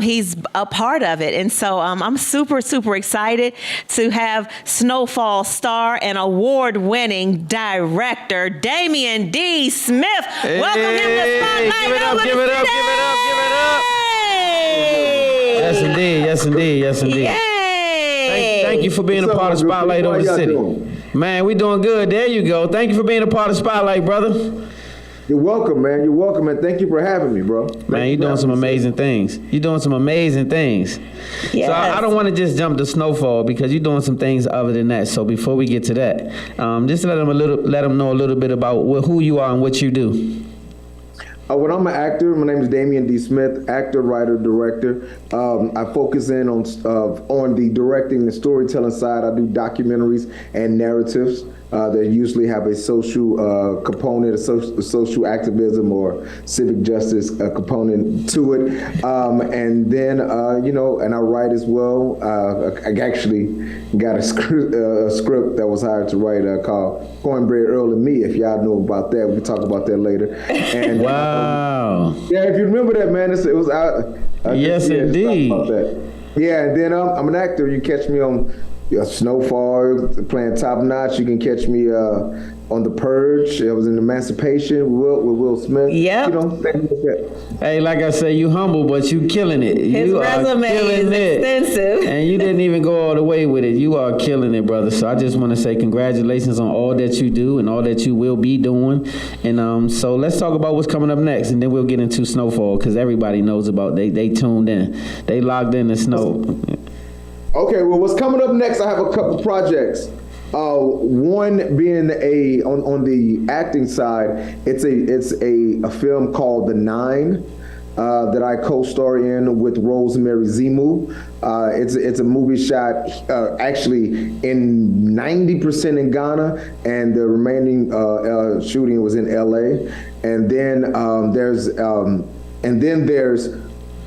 He's a part of it. And so I'm super excited to have Snowfall star and award-winning director Damian D. Smith. Welcome him to Spotlight. Give it up. Yes, indeed. Yay! Thank you for being a part of Spotlight Over the City. Man, we doing good. There you go. Thank you for being a part of Spotlight, brother. You're welcome, man. You're welcome, and thank you for having me, bro. Man, you're doing some amazing things. Yes. So I don't want to just jump to Snowfall because you're doing some things other than that. So before we get to that, just let them know a little bit about who you are and what you do. Well, I'm an actor. My name is Damian D. Smith, actor, writer, director. I focus in on the directing and storytelling side. I do documentaries and narratives that usually have a social component, a social activism or civic justice component to it. And then, and I write as well. I actually got a script that was hired to write called Cornbread Earl and Me. If y'all know about that, we can talk about that later. And wow. Yeah, if you remember that, man, it was out. Yes, indeed. Yeah, and then I'm an actor. You catch me on Snowfall, playing Top Notch. You can catch me on The Purge. I was in Emancipation with Will Smith. Yep. Things like that. Hey, like I said, you humble, but you killing it. His resume is extensive. And you didn't even go all the way with it. You are killing it, brother. So I just want to say congratulations on all that you do and all that you will be doing. And so let's talk about what's coming up next, and then we'll get into Snowfall because everybody knows about they tuned in. They logged in to Snow. Okay, well, what's coming up next? I have a couple projects. One being on the acting side, it's a film called The Nine that I co-star in with Rosemary Zimu. It's a movie shot actually in 90% in Ghana, and the remaining shooting was in LA. And then there's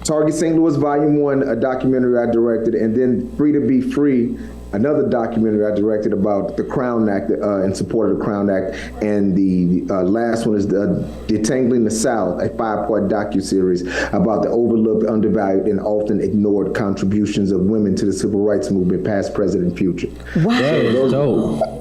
Target St. Louis Volume 1, a documentary I directed, and then Free to Be Free, another documentary I directed about the Crown Act, in support of the Crown Act. And the last one is Detangling the South, a 5-part docuseries about the overlooked, undervalued, and often ignored contributions of women to the civil rights movement, past, present, and future. Wow. That is dope.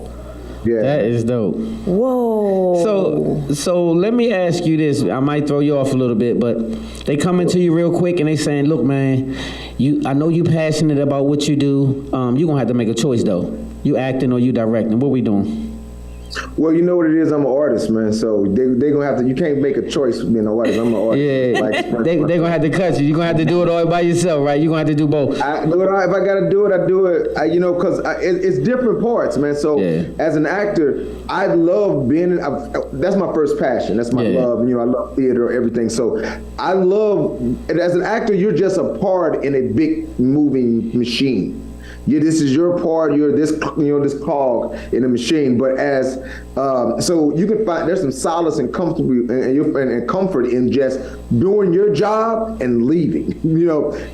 Yeah. That is dope. Whoa. So let me ask you this. I might throw you off a little bit, but they coming to you real quick and they saying, "Look, man, I know you passionate about what you do. You gonna have to make a choice though. You acting or you directing? What we doing?" Well, you know what it is. I'm an artist, man. So they gonna have to. You can't make a choice being an artist. I'm an artist. Yeah, Like, they gonna have to cut you. You gonna have to do it all by yourself, right? You gonna have to do both. If I gotta do it, I do it. Because it's different parts, man. So Yeah. as an actor, I love being. That's my first passion. That's my Yeah. love. I love theater, everything. So I love. And as an actor, you're just a part in a big moving machine. This is your part. You're this cog in the machine. But as so you can find there's some solace and and comfort in just doing your job and leaving.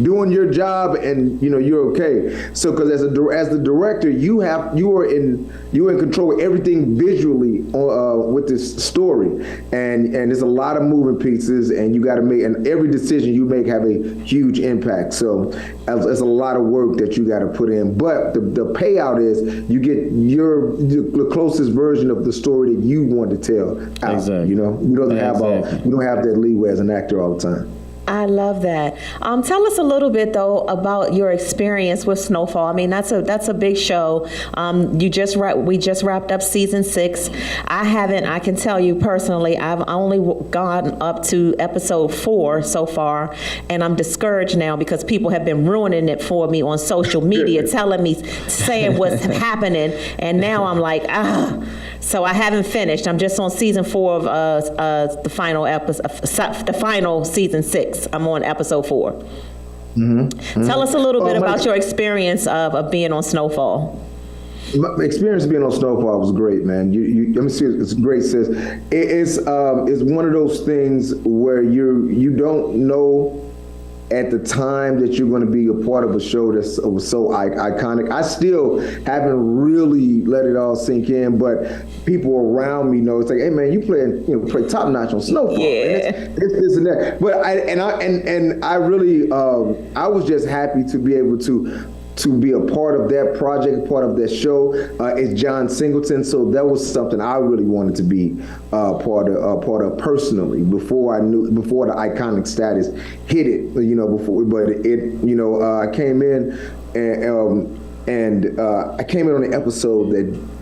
Doing your job and you're okay. So because as the director, you are in control of everything visually with this story, and there's a lot of moving pieces, and you got to make, and every decision you make have a huge impact. So it's a lot of work that you got to put in. But the payout is you get the closest version of the story that you want to tell out. Exactly. You don't have that leeway as an actor all the time. I love that. Tell us a little bit though about your experience with Snowfall. I mean, that's a big show. We just wrapped up season 6. I can tell you personally, I've only gone up to episode 4 so far, and I'm discouraged now because people have been ruining it for me on social media, telling me, saying what's happening, and now I'm like, so I haven't finished. I'm just on season 4 of the final episode, the final season 6. I'm on episode 4. Mm-hmm. Tell us a little bit about your experience of being on Snowfall. My experience being on Snowfall was great, man. Let me see. It's great, sis. It's one of those things where you don't know at the time that you're going to be a part of a show that was so iconic. I still haven't really let it all sink in, but people around me know. It's like, hey man, you play top notch on Snowfall. Yeah. And it's this and that. But I really I was just happy to be able to be a part of that project, part of that show. It's John Singleton, so that was something I really wanted to be part of personally before the iconic status hit it. I came in and I came in on the episode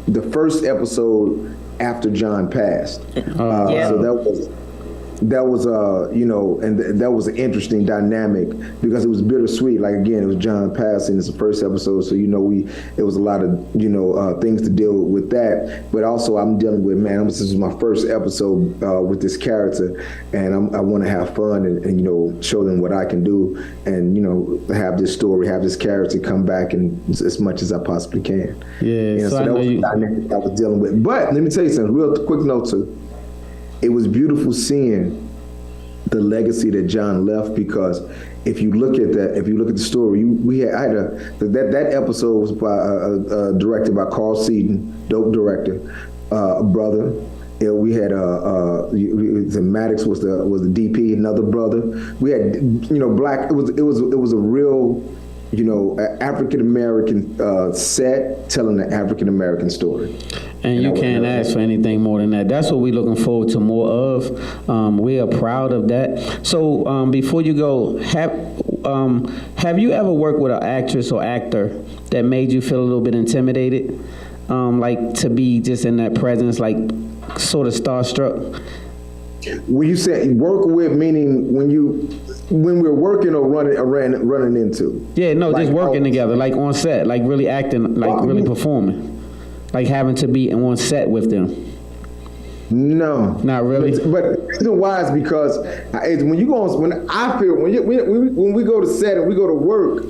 the first episode after John passed. So that was and that was an interesting dynamic because it was bittersweet. Like again, it was John passing. It's the first episode, so it was a lot of things to deal with that. But also, I'm dealing with this is my first episode with this character, and I want to have fun and show them what I can do, and have this story, have this character come back and as much as I possibly can. Yeah. So that was the dynamic I was dealing with. But let me tell you something. Real quick note too. It was beautiful seeing the legacy that John left, because if you look at the story, that episode was directed by Carl Seaton, dope director, a brother. We had the Maddox was the DP, another brother. We had black. It was a real African American set telling the African American story. And you can't ask for anything more than that. That's what we're looking forward to more of. We are proud of that. So before you go, have you ever worked with an actress or actor that made you feel a little bit intimidated? Like to be just in that presence, like sort of starstruck? When you say work with, meaning when we're working or running into? Yeah, no, like, just working together, like on set, like really acting, like really performing. Like having to be on set with them. No, not really. But the reason why is because when we go to set and we go to work,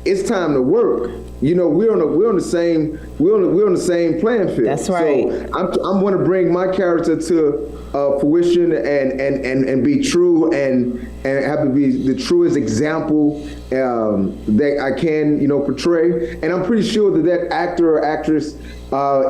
it's time to work. we're on the same playing field. That's right. So I'm going to bring my character to fruition and be true and have to be the truest example that I can, portray. And I'm pretty sure that actor or actress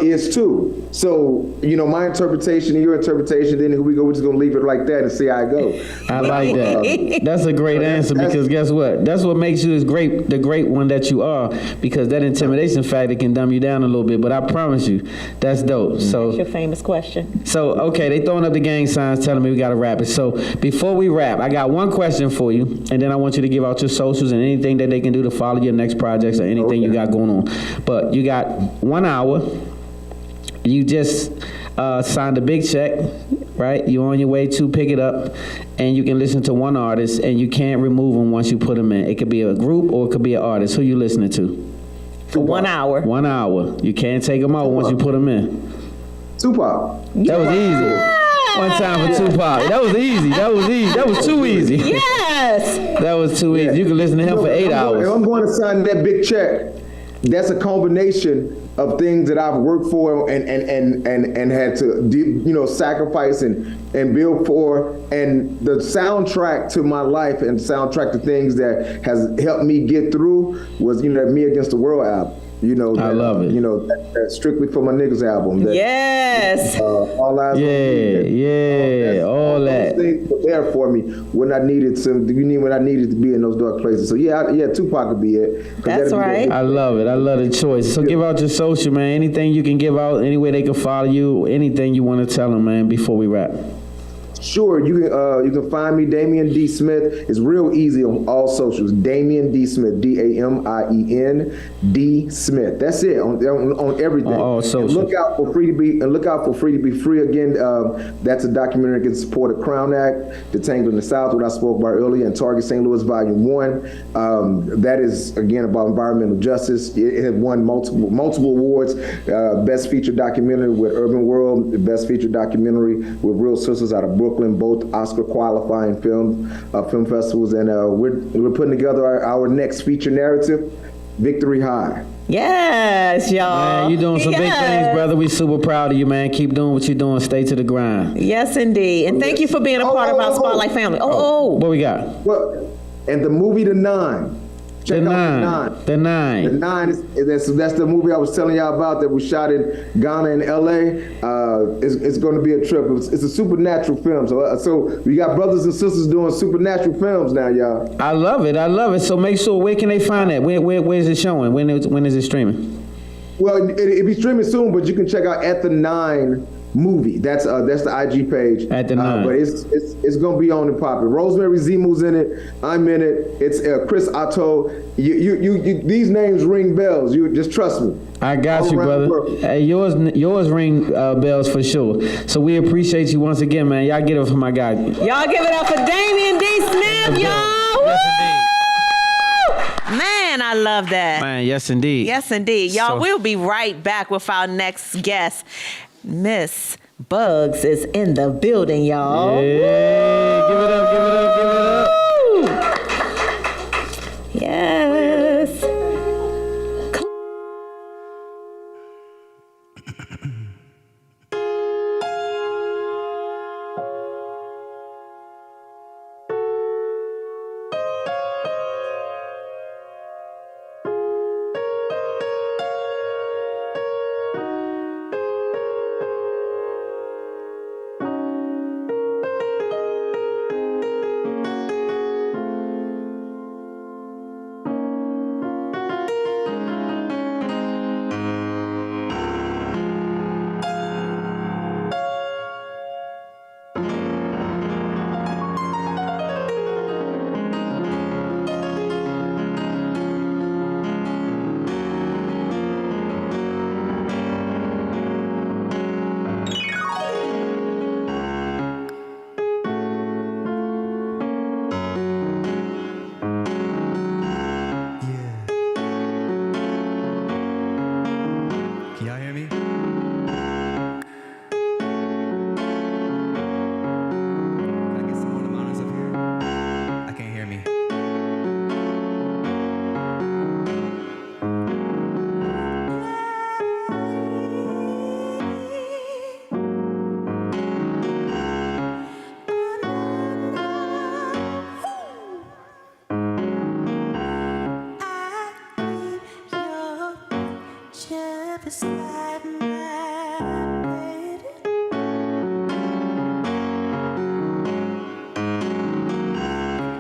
is too. So, my interpretation and your interpretation, then here we go. We're just going to leave it like that and see how it goes. I like that. That's a great answer because guess what? That's what makes you the great one that you are, because that intimidation factor can dumb you down a little bit. But I promise you, that's dope. So, Your famous question. so okay, they throwing up the gang signs telling me we got to wrap it. So before we wrap, I got one question for you, and then I want you to give out your socials and anything that they can do to follow your next projects or anything you got going on. But you got 1 hour. You just signed a big check, right? You're on your way to pick it up, and you can listen to one artist, and you can't remove them once you put them in. It could be a group or it could be an artist. Who you listening to? For 1 hour. 1 hour. You can't take them out once you put them in. Tupac. That was easy. One time for Tupac. That was easy. That was easy. That was too easy. Yes. That was too easy. You can listen to him for 8 hours. If I'm going to sign that big check, that's a combination of things that I've worked for and had to sacrifice and build for, and the soundtrack to my life and soundtrack to things that has helped me get through was that Me Against the World album. I love it. That Strictly for My Niggas album. That, Yes. All Eyes on Me. All that. Those things were there for me when I needed to be in those dark places. So yeah, Tupac would be it. That's right. I love it. I love the choice. So give out your social, man. Anything you can give out, any way they can follow you, anything you want to tell them, man, before we wrap. Sure, you can find me, Damien D. Smith. It's real easy on all socials. Damien D. Smith, DAMIEN D. Smith. That's it on everything. On all socials. And look out for Free to Be Free. Again, that's a documentary against support of Crown Act, Detained in the South, what I spoke about earlier, and Target St. Louis Volume 1. That is again about environmental justice. It had won multiple awards. Best feature documentary with Urban World, the best feature documentary with Real Sisters out of Brooklyn, both Oscar qualifying film festivals, and we're putting together our next feature narrative, Victory High. Yes, y'all. Man, you're doing some big things, brother. We super proud of you, man. Keep doing what you're doing. Stay to the grind. Yes, indeed. And thank you for being a part of our Spotlight family. What we got? Well, and the movie The Nine. Check out The Nine. The Nine that's the movie I was telling y'all about that was shot in Ghana and LA. It's going to be a trip. It's a supernatural film. So we got brothers and sisters doing supernatural films now, y'all. I love it. So make sure, where can they find that? Where is it showing? When is it streaming? Well, it'll be streaming soon, but you can check out At the Nine Movie. That's the IG page. At the Nine. But it's gonna be on and popping. Rosemary Zimu's in it. I'm in it. It's Chris Otto. You these names ring bells. You just trust me. I got you, brother. Hey, yours ring bells for sure. So we appreciate you once again, man. Y'all get it for my guy. Y'all give it up for Damien D. Smith, y'all. Woo! Man, I love that. Man, yes indeed. Yes, indeed. Y'all, So- we'll be right back with our next guest. Miss Bugs is in the building, y'all. Yeah, give it up. Yes. live beside my bed.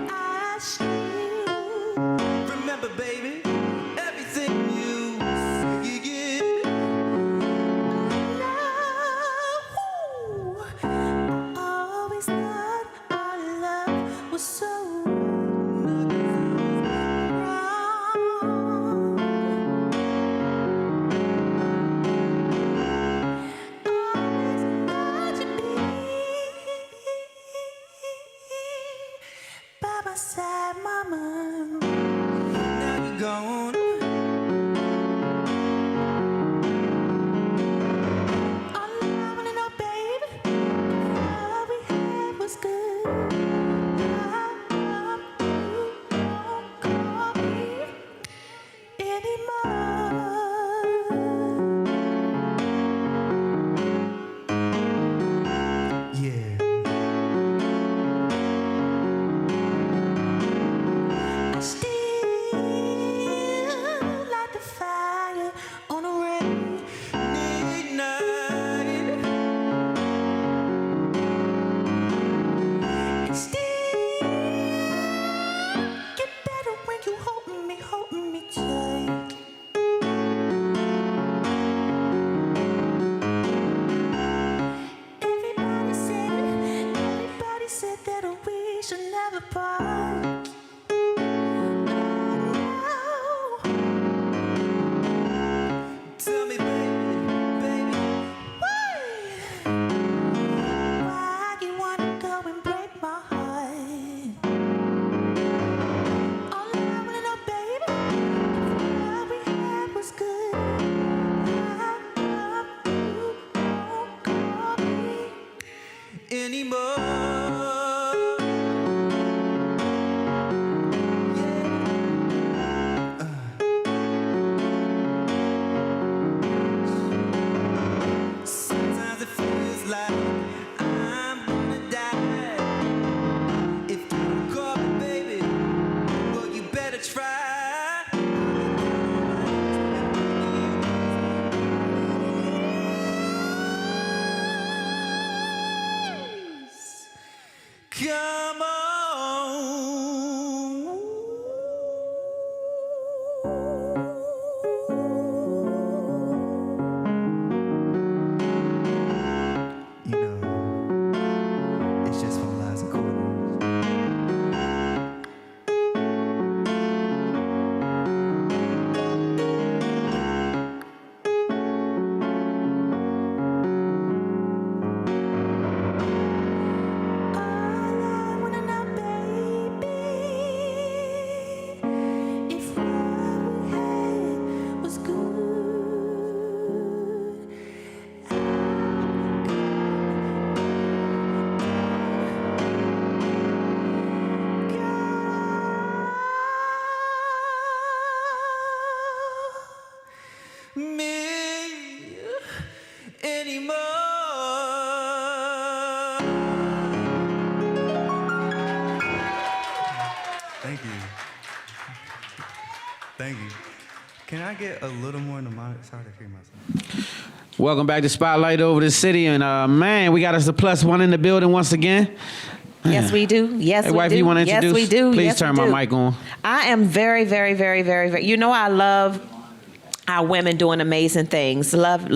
I still remember, baby, everything you said. I always thought our love was so by my side, mama. Now you're gone. All I wanna know, baby, all we had was good. You don't call me anymore. Yeah. I still light the fire on a rainy night. It still get better when you hold me tight. Everybody said that we should never part. Tell me, baby, why you wanna go and break my heart? All I wanna know, baby, all we had was good. You don't call me anymore. Sometimes it feels like I'm gonna die. If you don't call me, baby, well, you better try. Come on. You know, it's just from Liza Corners. All I wanna know, baby, if what we had was good. Me anymore. Thank you. Thank you. Can I get a little more in the monitor? Sorry to hear myself. Welcome back to Spotlight Over the City. And man, we got us a +1 in the building once again. Yes, we do. Yes, Hey, we wife, do. you want to introduce? Yes, we do. Please Yes, turn we my do. mic on. I am very, very, very, very, very. You know, I love our women doing amazing things. Love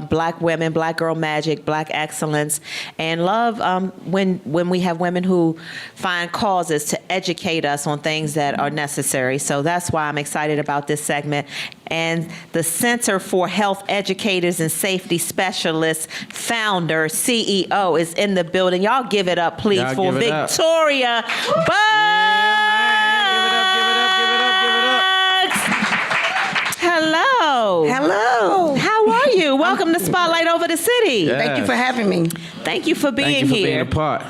Black women, Black girl magic, Black excellence, and love when we have women who find causes to educate us on things that are necessary. So that's why I'm excited about this segment. And the Center for Health Educators and Safety Specialists founder, CEO, is in the building. Y'all give it up, please, Y'all for give it up. Victoria Bugs. Hello. Hello. How are you? Welcome to Spotlight Over the City. Yeah. Thank you for having me. Thank you for being Thank you for here. being a part.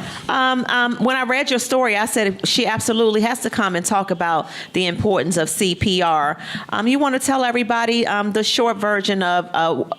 When I read your story, I said she absolutely has to come and talk about the importance of CPR. You want to tell everybody the short version of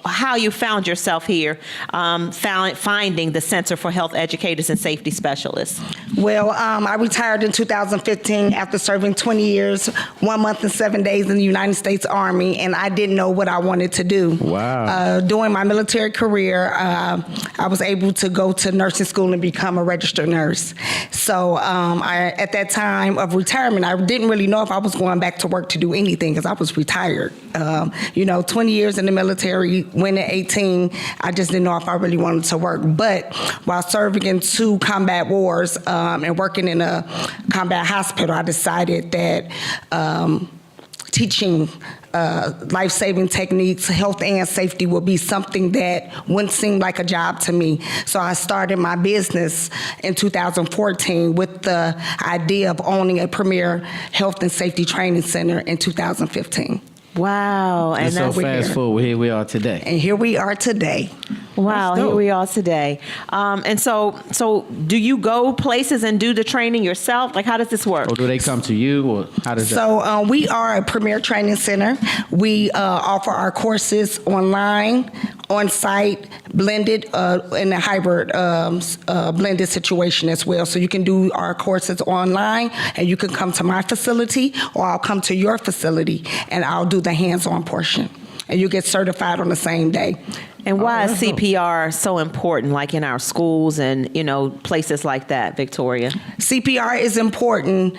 how you found yourself here, finding the Center for Health Educators and Safety Specialists. Well, I retired in 2015 after serving 20 years, 1 month and 7 days in the United States Army, and I didn't know what I wanted to do. Wow. During my military career, I was able to go to nursing school and become a registered nurse. So at that time of retirement, I didn't really know if I was going back to work to do anything because I was retired. 20 years in the military, went at 18, I just didn't know if I really wanted to work. But while serving in 2 combat wars and working in a combat hospital, I decided that teaching life-saving techniques, health and safety will be something that wouldn't seem like a job to me. So I started my business in 2014 with the idea of owning a premier health and safety training center in 2015. Wow. And so fast forward, here we are today. And here we are today. Wow, here we are today. And so do you go places and do the training yourself? Like, how does this work? Or do they come to you, or how does that? So we are a premier training center. We offer our courses online, on-site, blended, in a hybrid blended situation as well. So you can do our courses online, and you can come to my facility, or I'll come to your facility, and I'll do the hands-on portion. And you get certified on the same day. And why is CPR so important, like in our schools and, places like that, Victoria? CPR is important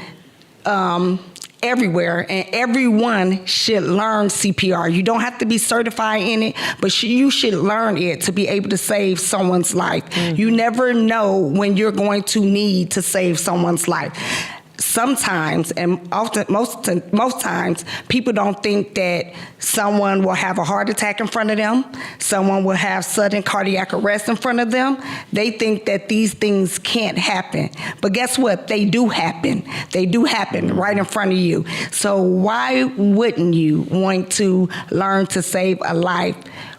everywhere, and everyone should learn CPR. You don't have to be certified in it, but you should learn it to be able to save someone's life. Mm-hmm. You never know when you're going to need to save someone's life. Sometimes, and often, most times, people don't think that someone will have a heart attack in front of them, someone will have sudden cardiac arrest in front of them. They think that these things can't happen. But guess what? They do happen. They do happen right in front of you. So why wouldn't you want to learn to save a life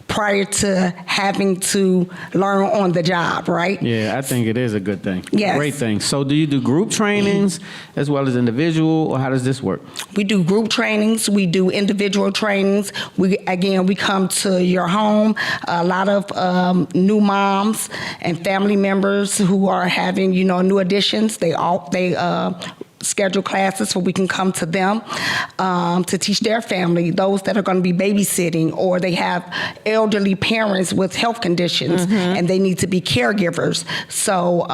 prior to having to learn on the job, right? Yeah, I think it is a good thing. Yes. Great thing. So do you do group trainings as well as individual, or how does this work? We do group trainings. We do individual trainings. We come to your home. A lot of new moms and family members who are having, new additions, they schedule classes so we can come to them to teach their family, those that are going to be babysitting, or they have elderly parents with health conditions, and they need to be caregivers. So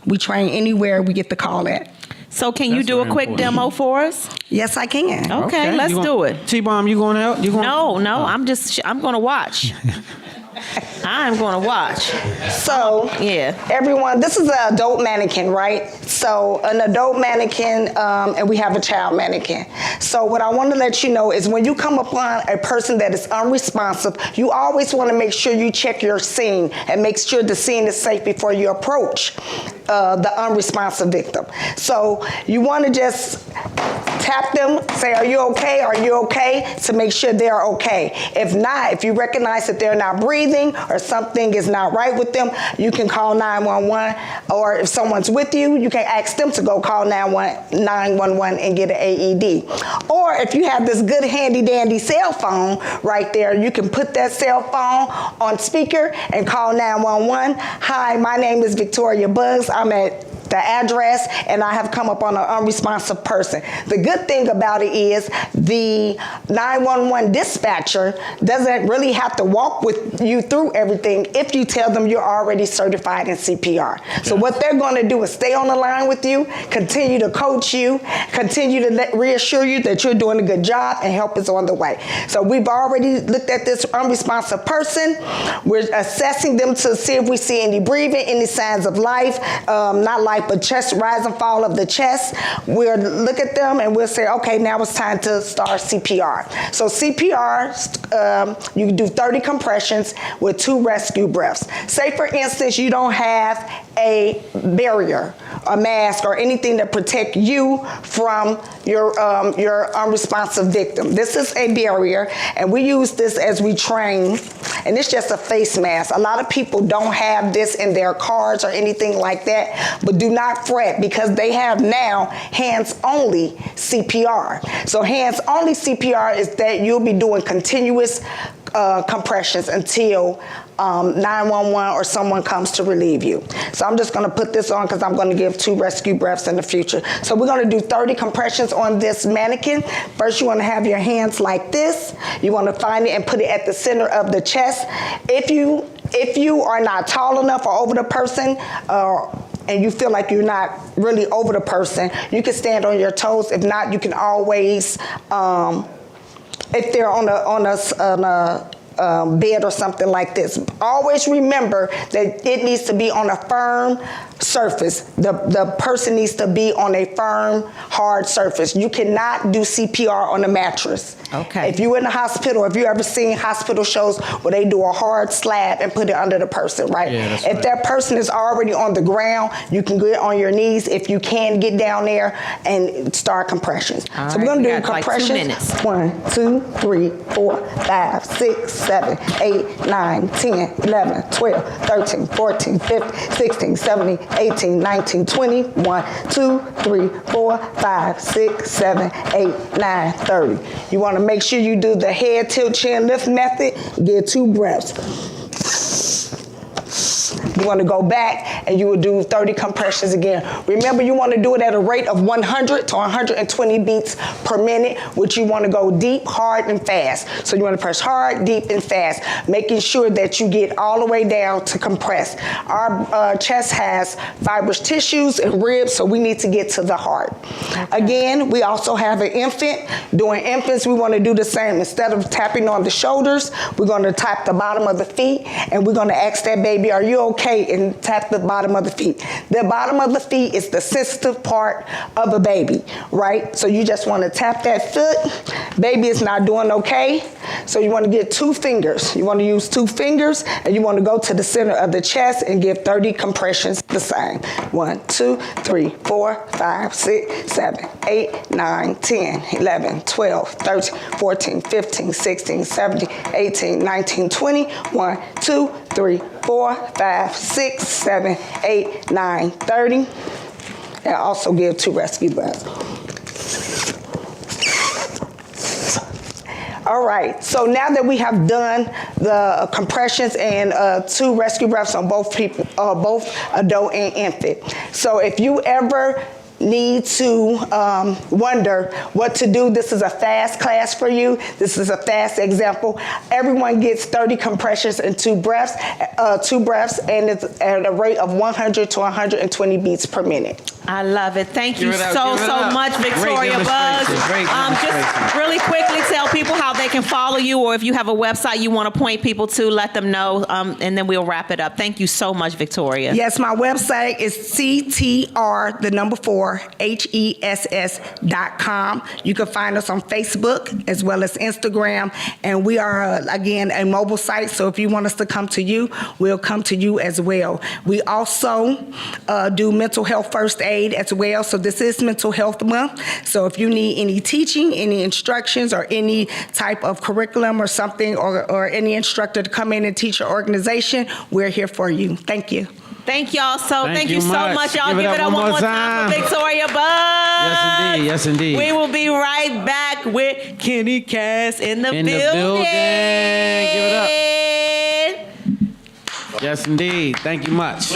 we train anywhere we get the call at. So can you do a quick demo for us? Yes, I can. Okay, let's do it. T-Bomb, you going to help? No, I'm going to watch. I'm going to watch. So, everyone, this is an adult mannequin, right? So, an adult mannequin, and we have a child mannequin. So, what I want to let you know is when you come upon a person that is unresponsive, you always want to make sure you check your scene and make sure the scene is safe before you approach the unresponsive victim. So, you want to just tap them, say, are you okay? Are you okay? To make sure they're okay. If not, if you recognize that they're not breathing or something is not right with them, you can call 911. Or if someone's with you, you can ask them to go call 911 and get an AED. Or if you have this good handy dandy cell phone right there, you can put that cell phone on speaker and call 911. Hi, my name is Victoria Buggs. I'm at the address, and I have come up on an unresponsive person. The good thing about it is the 911 dispatcher doesn't really have to walk with you through everything if you tell them you're already certified in CPR. So what they're going to do is stay on the line with you, continue to coach you, continue to reassure you that you're doing a good job, and help is on the way. So we've already looked at this unresponsive person. We're assessing them to see if we see any breathing, any signs of life, not life, but chest rise and fall of the chest. We'll look at them and we'll say, okay, now it's time to start CPR. So CPR, you can do 30 compressions with 2 rescue breaths. Say, for instance, you don't have a barrier, a mask, or anything to protect you from your unresponsive victim. This is a barrier, and we use this as we train, and it's just a face mask. A lot of people don't have this in their cars or anything like that, but do not fret, because they have now hands-only CPR. So hands-only CPR is that you'll be doing continuous compressions until 911 or someone comes to relieve you. So I'm just gonna put this on because I'm gonna give 2 rescue breaths in the future. So we're gonna do 30 compressions on this mannequin. First, you wanna have your hands like this. You wanna find it and put it at the center of the chest. If you are not tall enough or over the person, and you feel like you're not really over the person, you can stand on your toes. If not, you can always, if they're on a bed or something like this, always remember that it needs to be on a firm surface. The person needs to be on a firm, hard surface. You cannot do CPR on a mattress. Okay. If you're in the hospital, if you ever seen hospital shows where they do a hard slab and put it under the person, right? Yeah, that's if right. that person is already on the ground, you can get on your knees if you can get down there and start compressions. All So right, we're gonna we do got like 2 compressions. minutes. 1, 2, 3, 4, 5, 6, 7, 8, 9, 10, 11, 12, 13, 14, 15, 16, 17, 18, 19, 20, 1, 2, 3, 4, 5, 6, 7, 8, 9, 30. You want to make sure you do the head tilt chin lift method. Get 2 breaths. You want to go back and you will do 30 compressions again. Remember, you want to do it at a rate of 100 to 120 beats per minute, which you want to go deep, hard, and fast. So you want to press hard, deep, and fast, making sure that you get all the way down to compress. Our chest has fibrous tissues and ribs, so we need to get to the heart. Again, we also have an infant. During infants, we want to do the same. Instead of tapping on the shoulders, we're going to tap the bottom of the feet, and we're going to ask that baby, are you okay? And tap the bottom of the feet. The bottom of the feet is the sensitive part of a baby, right? So you just want to tap that foot. Baby is not doing okay. So you want to get 2 fingers. You want to use 2 fingers, and you want to go to the center of the chest and give 30 compressions the same. 1, 2, 3, 4, 5, 6, 7, 8, 9, 10, 11, 12, 13, 14, 15, 16, 17, 18, 19, 20. 1, 2, 3, 4, 5, 6, 7, 8, 9, 30. And also give 2 rescue breaths. All right, so now that we have done the compressions and 2 rescue breaths on both people, both adult and infant. So if you ever need to wonder what to do, this is a fast class for you. This is a fast example. Everyone gets 30 compressions and 2 breaths, and it's at a rate of 100 to 120 beats per minute. I love it. Thank you Give it up, so give it up. much, Great Victoria Buggs. demonstration, great Just demonstration. really quickly tell people how they can follow you, or if you have a website you want to point people to, let them know, and then we'll wrap it up. Thank you so much, Victoria. Yes, my website is CTR4HESS.com. You can find us on Facebook as well as Instagram, and we are, again, a mobile site, so if you want us to come to you, we'll come to you as well. We also do mental health first aid as well, so this is Mental Health Month, so if you need any teaching, any instructions, or any type of curriculum or something, or any instructor to come in and teach your organization, we're here for you. Thank you. Thank y'all Thank you you so much. much. Y'all give it up one more time for Victoria Buggs. Yes, indeed. Yes, indeed. We will be right back with Kenny Cass in the In the building. Give it up. Yes, indeed. Thank you much.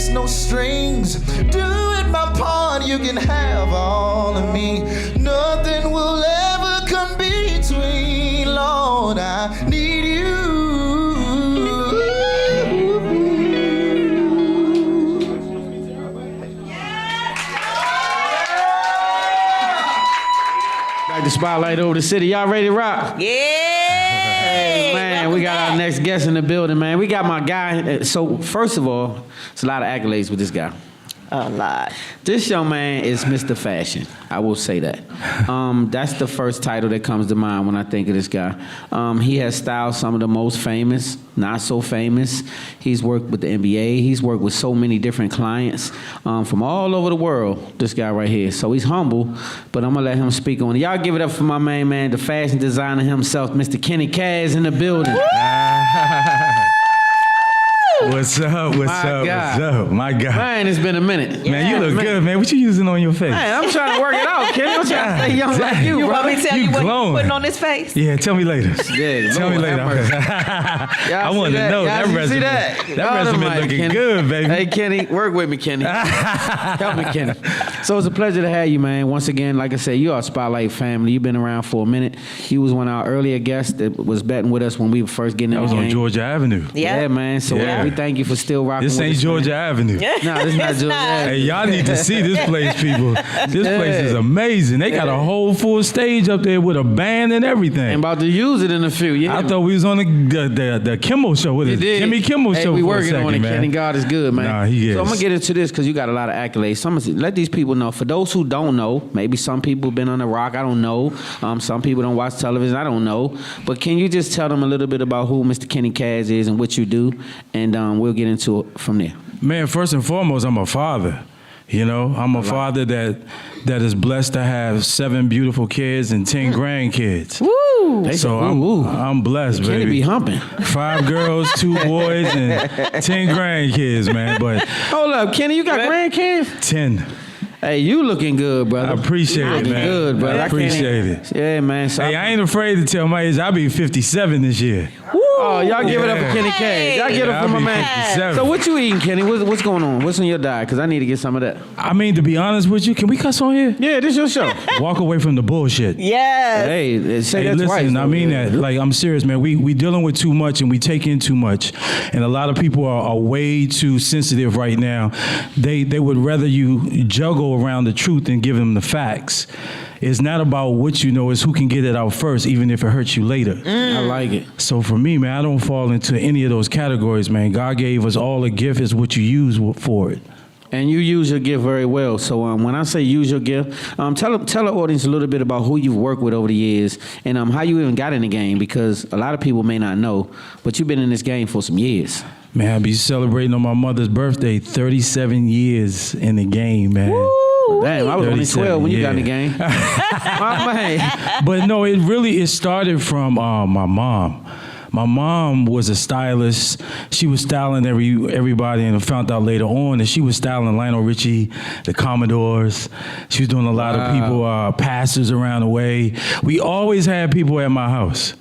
face, no strings. Doing my part, you can have all of me. Nothing will ever come between. Lord, I need you. Like the spotlight over the city. Y'all ready to rock? Yeah. Hey, man, we got our next guest in the building, man. We got my guy. So, first of all, it's a lot of accolades with this guy. A lot. This young man is Mr. Fashion. I will say that. That's the first title that comes to mind when I think of this guy. He has styled some of the most famous, not so famous. He's worked with the NBA. He's worked with so many different clients from all over the world, this guy right here. So he's humble, but I'm going to let him speak on it. Y'all give it up for my main man, the fashion designer himself, Mr. Kenny Kaz in the building. What's up? What's up? My God. Man, it's been a minute. Man, you look good, man. What you using on your face? Man, I'm trying to work it out, Kenny. I'm trying to stay young like you, You bro. want me to tell you what glowing. he's putting on his face? Yeah, tell me later. Yeah, Tell me Lord later. have mercy. I Y'all want see to know that Y'all resume. see that? That Y'all resume might, looking Kenny. good, baby. Hey, Kenny, work with me, Kenny. Help me, Kenny. So it's a pleasure to have you, man. Once again, like I said, you are a Spotlight family. You've been around for a minute. You was one of our earlier guests that was betting with us when we were first getting in That was the on game. Georgia Avenue. Yeah, man. So Yeah. we thank you for still rocking This with ain't us, Georgia man. Avenue. No, this is not Georgia Avenue. Hey, y'all need to see this place, people. This place is amazing. They got a whole full stage up there with a band and everything. I'm about to use it in a few. Yeah, I thought we was on the Kimmel show. What is it? Jimmy Kimmel Hey, show we for a working second, on it, man. Kenny. God is good, man. Nah, he is. So I'm gonna get into this because you got a lot of accolades. So I'm gonna let these people know. For those who don't know, maybe some people been on the rock. I don't know. Some people don't watch television. I don't know. But can you just tell them a little bit about who Mr. Kenny Kaz is and what you do, and we'll get into it from there. Man, first and foremost, I'm a father. You know, I'm a father that is blessed to have 7 beautiful kids and 10 grandkids. Woo! So I'm blessed, Kenny baby. be humping. 5 girls, 2 boys, and 10 grandkids, man. But Hold up, Kenny, you got grandkids? 10. Hey, you looking good, brother. I appreciate it, You man. good, brother. I appreciate it. Yeah, man. So Hey, I ain't afraid to tell my age. I'll be 57 this year. Oh, y'all give it up for Kenny Kaz. Y'all give it up for my man. 57. So what you eating, Kenny? What's going on? What's in your diet? Because I need to get some of that. I mean, to be honest with you, can we cuss on here? Yeah, this your show. Walk away from the bullshit. Yes. Hey, say Hey, that listen, twice. I mean that. Like, I'm serious, man. We dealing with too much and we take in too much. And a lot of people are way too sensitive right now. They would rather you juggle around the truth than give them the facts. It's not about what you know, it's who can get it out first, even if it hurts you later. I like it. So for me, man, I don't fall into any of those categories, man. God gave us all a gift. It's what you use for it. And you use your gift very well. So when I say use your gift, tell the audience a little bit about who you've worked with over the years and how you even got in the game, because a lot of people may not know, but you've been in this game for some years. Man, I'll be celebrating on my mother's birthday, 37 years in the game, man. Damn, I was only 12 when you got in the yeah. game. My man. But no, it started from my mom. My mom was a stylist. She was styling everybody, and I found out later on that she was styling Lionel Richie, the Commodores. She was doing a lot of people, pastors around the way. We always had people at my house.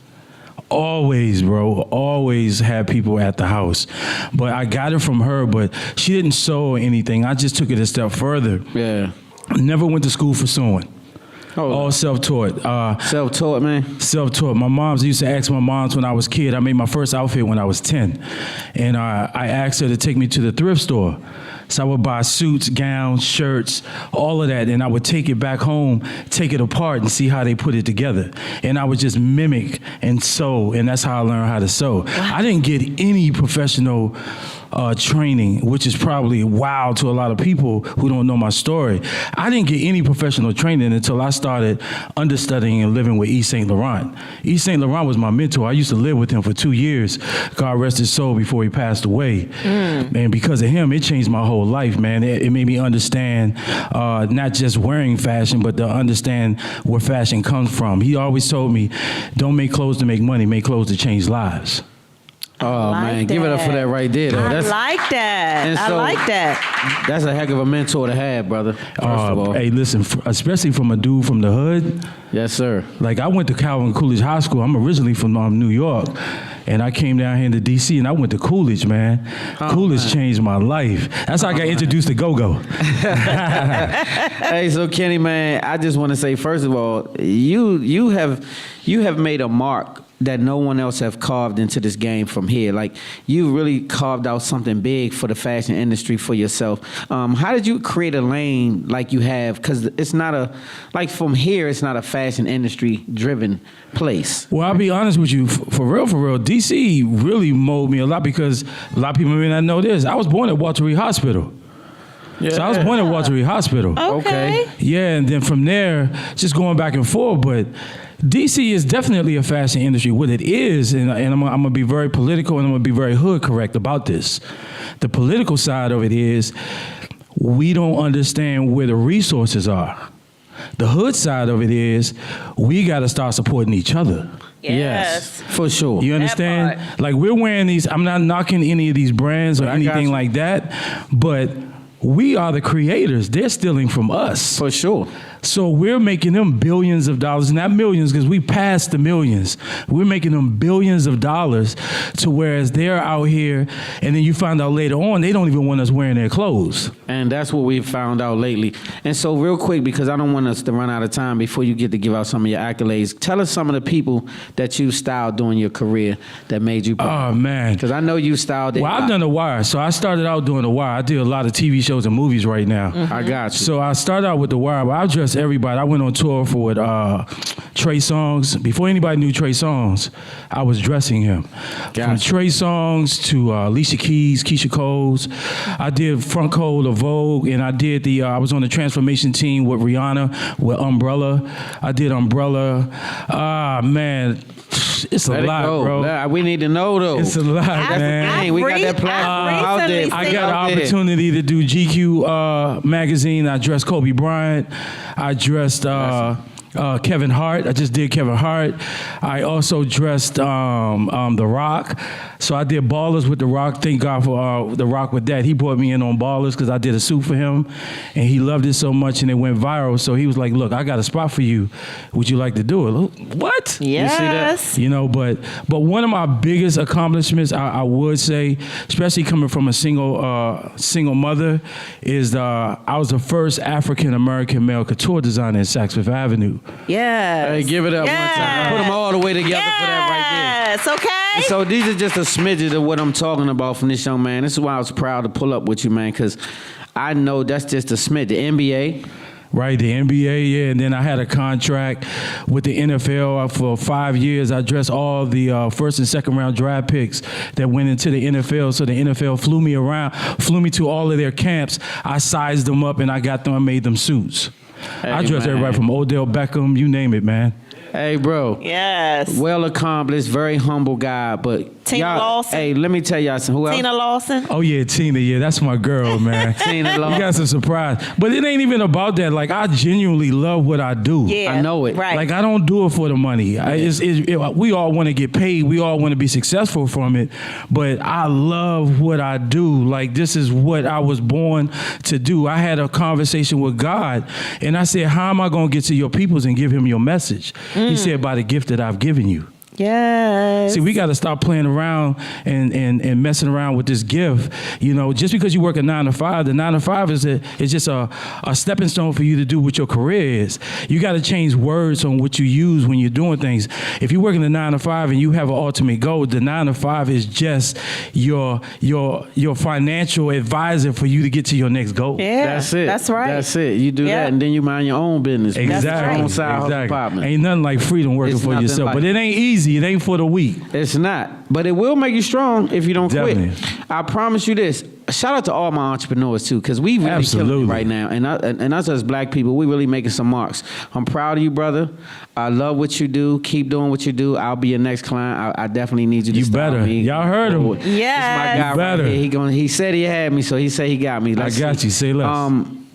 Always, bro. Always had people at the house. But I got it from her, but she didn't sew or anything. I just took it a step further. Yeah. Never went to school for sewing. All self-taught. Self-taught, man. Self-taught. My moms used to ask my moms when I was a kid. I made my first outfit when I was 10. And I asked her to take me to the thrift store. So I would buy suits, gowns, shirts, all of that, and I would take it back home, take it apart, and see how they put it together. And I would just mimic and sew, and that's how I learned how to sew. I didn't get any professional training, which is probably wow to a lot of people who don't know my story. I didn't get any professional training until I started understudying and living with Yves Saint Laurent. Yves Saint Laurent was my mentor. I used to live with him for 2 years. God rest his soul before he passed away. And because of him, it changed my whole life, man. It made me understand not just wearing fashion, but to understand where fashion comes from. He always told me, don't make clothes to make money, make clothes to change lives. Oh like man, give it up for that right there, though. I That's like that. and I so- like that. that's a heck of a mentor to have, brother. First of all, Hey, listen, especially from a dude from the hood. yes, sir. Like I went to Calvin Coolidge High School. I'm originally from New York, and I came down here to D.C. and I went to Coolidge, man. Coolidge changed my life. That's how I got introduced to go-go. Hey, so Kenny, man, I just want to say, first of all, you have made a mark that no one else have carved into this game from here. Like, you really carved out something big for the fashion industry for yourself. How did you create a lane like you have? Because it's not from here, it's not a fashion industry driven place. Well, I'll be honest with you, for real, DC really molded me a lot because a lot of people may not know this. I was born at Walter Reed Hospital. Yeah. So I was born at Walter Reed Hospital. Okay. Yeah, and then from there, just going back and forth. But DC is definitely a fashion industry. What it is, and I'm going to be very political and I'm going to be very hood correct about this. The political side of it is we don't understand where the resources are. The hood side of it is we got to start supporting each other. Yes. For sure. You understand? Like we're wearing these, I'm not knocking any of these brands or I got anything you. like that, but we are the creators. They're stealing from us. For sure. So we're making them billions of dollars, not millions because we passed the millions. We're making them billions of dollars to whereas they're out here and then you find out later on they don't even want us wearing their clothes. And that's what we've found out lately. And so real quick, because I don't want us to run out of time before you get to give out some of your accolades, tell us some of the people that you styled during your career that made you proud. Oh, man. Because I know you styled it. Well, I've done The Wire. So I started out doing The Wire. I did a lot of TV shows and movies right now. I got you. So I started out with The Wire, but I dressed everybody. I went on tour for with Trey Songz. Before anybody knew Trey Songz, I was dressing him. From Gotcha. Trey Songz to Alicia Keys, Keisha Coles. I did front cover of Vogue, and I did I was on the transformation team with Rihanna, with Umbrella. I did Umbrella. Ah, man. It's a Let it lot, go. bro. We need to know, though. It's a lot, man. Hey, we got that platform out there. I got an opportunity to do GQ magazine. I dressed Kobe Bryant. I dressed Kevin Hart. I just did Kevin Hart. I also dressed The Rock. So I did Ballers with The Rock. Thank God for The Rock with that. He brought me in on Ballers because I did a suit for him, and he loved it so much, and it went viral. So he was like, "Look, I got a spot for you. Would you like to do it?" What? Yes. You see that? You know, but one of my biggest accomplishments, I would say, especially coming from a single mother, is I was the first African American male couture designer in Saks Fifth Avenue. Yes. Hey, give it up one time. Put them all the way together for that right there. Yes, okay. And so these are just a smidget of what I'm talking about from this young man. This is why I was proud to pull up with you, man, because I know that's just a smidget. The NBA. Right, the NBA, yeah, and then I had a contract with the NFL for 5 years. I dressed all the first and second round draft picks that went into the NFL. So the NFL flew me to all of their camps. I sized them up and I got them, I made them suits. Hey, I dressed man. everybody from Odell Beckham, you name it, man. Hey, bro. Yes. Well accomplished, very humble guy, but Tina y'all, Lawson. Hey, let me tell y'all something. Who else? Tina Lawson. Oh yeah, Tina, yeah, that's my girl, man. Tina You Lawson. got some surprise. But it ain't even about that. Like, I genuinely love what I do. Yeah. I know it. Right. Like, I don't do it for the money. We all want to get paid. We all want to be successful from it. But I love what I do. Like, this is what I was born to do. I had a conversation with God, and I said, how am I going to get to your peoples and give him your message? He said, by the gift that I've given you. Yes. See, we got to stop playing around and messing around with this gift. You know, just because you work a 9 to 5, the 9 to 5 is just a stepping stone for you to do what your career is. You got to change words on what you use when you're doing things. If you're working a 9 to 5 and you have an ultimate goal, the 9 to 5 is just your financial advisor for you to get to your next goal. Yeah. That's it. That's right. That's it. You do Yeah. that, and then you mind your own business. Exactly. Your own side hustle Exactly. department. Ain't nothing like freedom working It's for nothing yourself. like But it ain't easy. It ain't for the weak. It's not, but it will make you strong if you don't Definitely. quit. I promise you this. Shout out to all my entrepreneurs too, because we really killing Absolutely. it right now, and us as black people, we really making some marks. I'm proud of you, brother. I love what you do. Keep doing what you do. I'll be your next client. I definitely need you to You style better. me. Y'all heard him. This is my guy You better. right here. He said he had me, so he said he got me. I got you. Say less.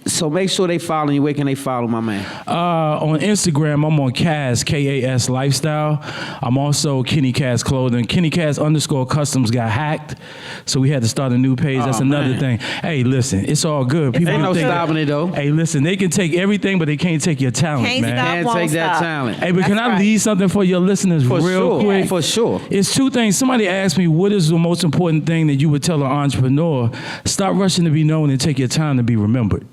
So make sure they follow you. Where can they follow my man? On Instagram, I'm on Kaz, K-A-S Lifestyle. I'm also Kenny Kaz Clothing. Kenny Kaz _customs got hacked, so we had to start a new page. That's another thing. Hey, listen, it's all good. People Ain't no think stopping it, though. Hey, listen, they can take everything, but they can't take your talent, Can't man. stop, Can't won't take that stop. talent. Hey, but can I right. leave something for your listeners For real sure. quick? For sure. It's two things. Somebody asked me, what is the most important thing that you would tell an entrepreneur? Stop rushing to be known and take your time to be remembered.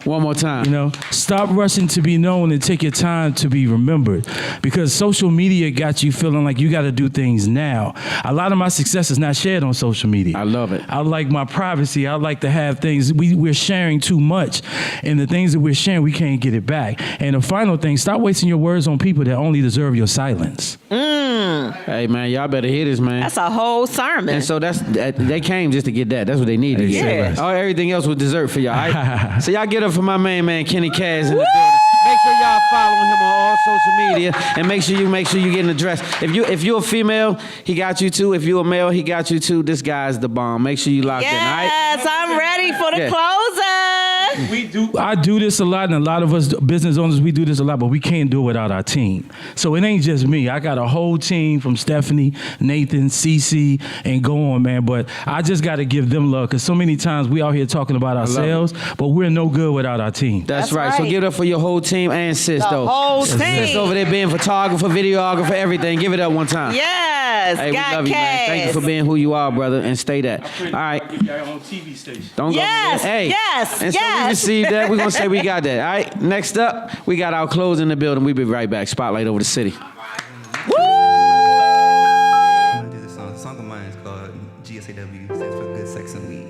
One more time. You know, stop rushing to be known and take your time to be remembered, because social media got you feeling like you got to do things now. A lot of my success is not shared on social media. I love it. I like my privacy. I like to have things. We're sharing too much, and the things that we're sharing, we can't get it back. And the final thing, stop wasting your words on people that only deserve your silence. Hey, man, y'all better hear this, man. That's a whole sermon. And so they came just to get that. That's what they needed. Yeah. Oh, everything else was dessert for y'all. All right? So y'all get up for my man Kenny Kaz in the building. Make sure y'all following him on all social media, and make sure you getting addressed. If you're a female, he got you too. If you're a male, he got you too. This guy's the bomb. Make sure you lock in. All right? Yes, I'm ready for the Yeah. closer. I do this a lot, and a lot of us business owners, we do this a lot, but we can't do it without our team. So it ain't just me. I got a whole team from Stephanie, Nathan, Cece, and go on, man. But I just got to give them love, because so many times we out here talking about ourselves, but we're no good without our team. That's right. So right. give it up for your whole team and sis, The though. whole Sis team. over there being photographer, videographer, everything. Give it up one time. Yes, Hey, we got love you, man. Thank you for Kaz. being who you are, brother, and stay that. All right. on TV station. Don't Yes, go. Hey. yes, And so we yes. received that. We're going to say we got that. All right. Next up, we got our clothes in the building. We'll be right back. Spotlight over the city. This is a song of mine. It's called GSAW. Stands for Good Sex and Weed.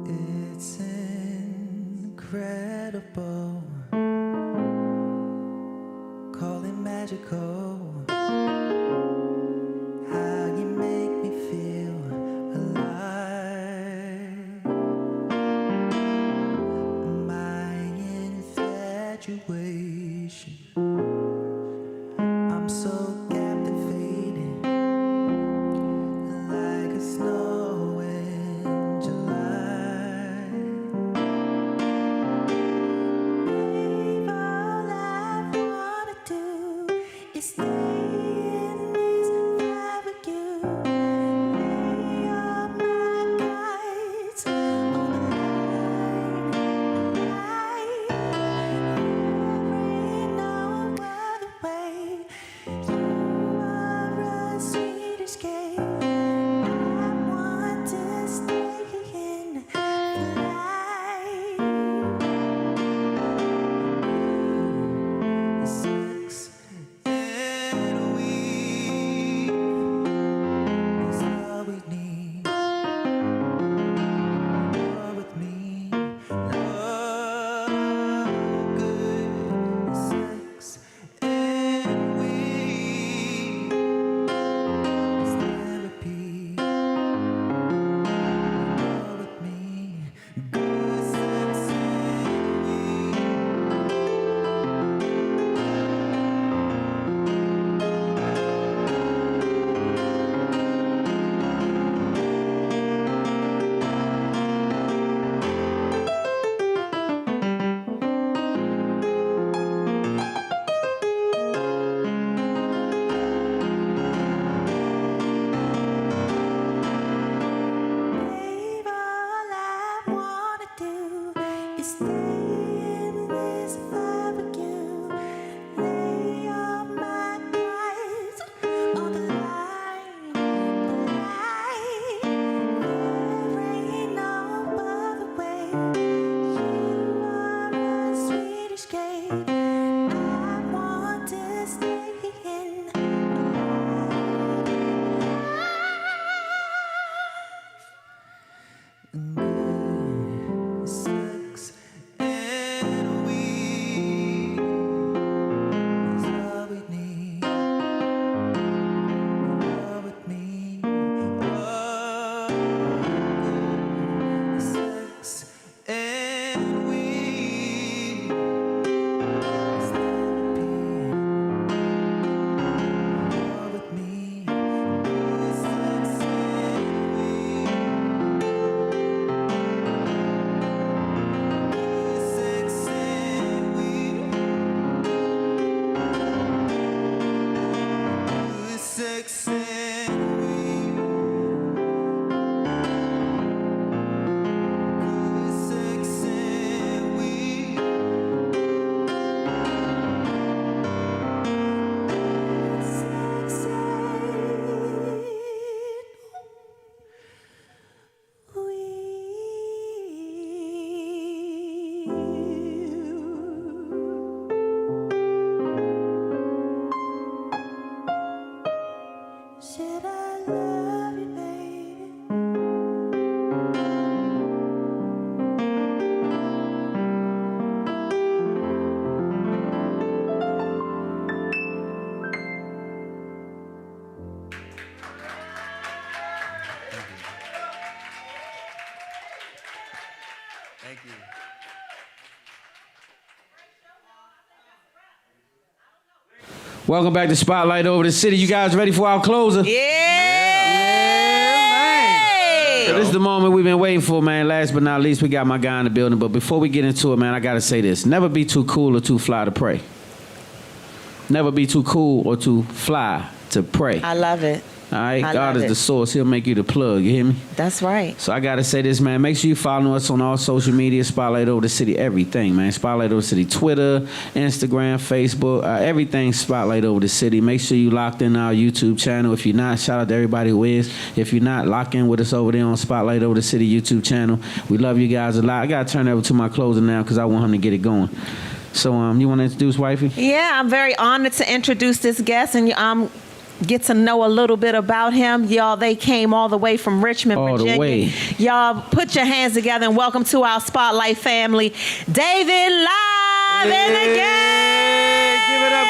It's incredible, call it magical, how you make me feel alive. My infatuation, I'm so captivated, like a snow in July. Babe, all I wanna do is stay in this vibe with you. Lay all my cards on the line. There ain't no other way. You are a sweet escape. I want to stay in the light. Sex and weed is all we need. More with me, love, good sex and weed is therapy. More with me, good sex and weed. Babe, all I wanna do is stay in this vibe with you. Lay all my cards on the line. There ain't no Thank you. Welcome back to Spotlight Over the City. You guys ready for our closer? Yeah. So this is the moment we've been waiting for, man. Last but not least, we got my guy in the building. But before we get into it, man, I got to say this. Never be too cool or too fly to pray. Never be too cool or too fly to pray. I love it. All right? I God love is it. the source. He'll make you the plug. You hear me? That's right. So I got to say this, man. Make sure you follow us on all social media. Spotlight Over the City. Everything, man. Spotlight Over the City. Twitter, Instagram, Facebook. Everything Spotlight Over the City. Make sure you locked in our YouTube channel. If you're not, shout out to everybody who is. If you're not, lock in with us over there on Spotlight Over the City YouTube channel. We love you guys a lot. I got to turn it over to my closer now because I want him to get it going. So you want to introduce Wifey? Yeah, I'm very honored to introduce this guest and get to know a little bit about him. Y'all, they came all the way from Richmond, All the Virginia. way. Y'all, put your hands together and welcome to our Spotlight family, David Live and the gang. Give it up.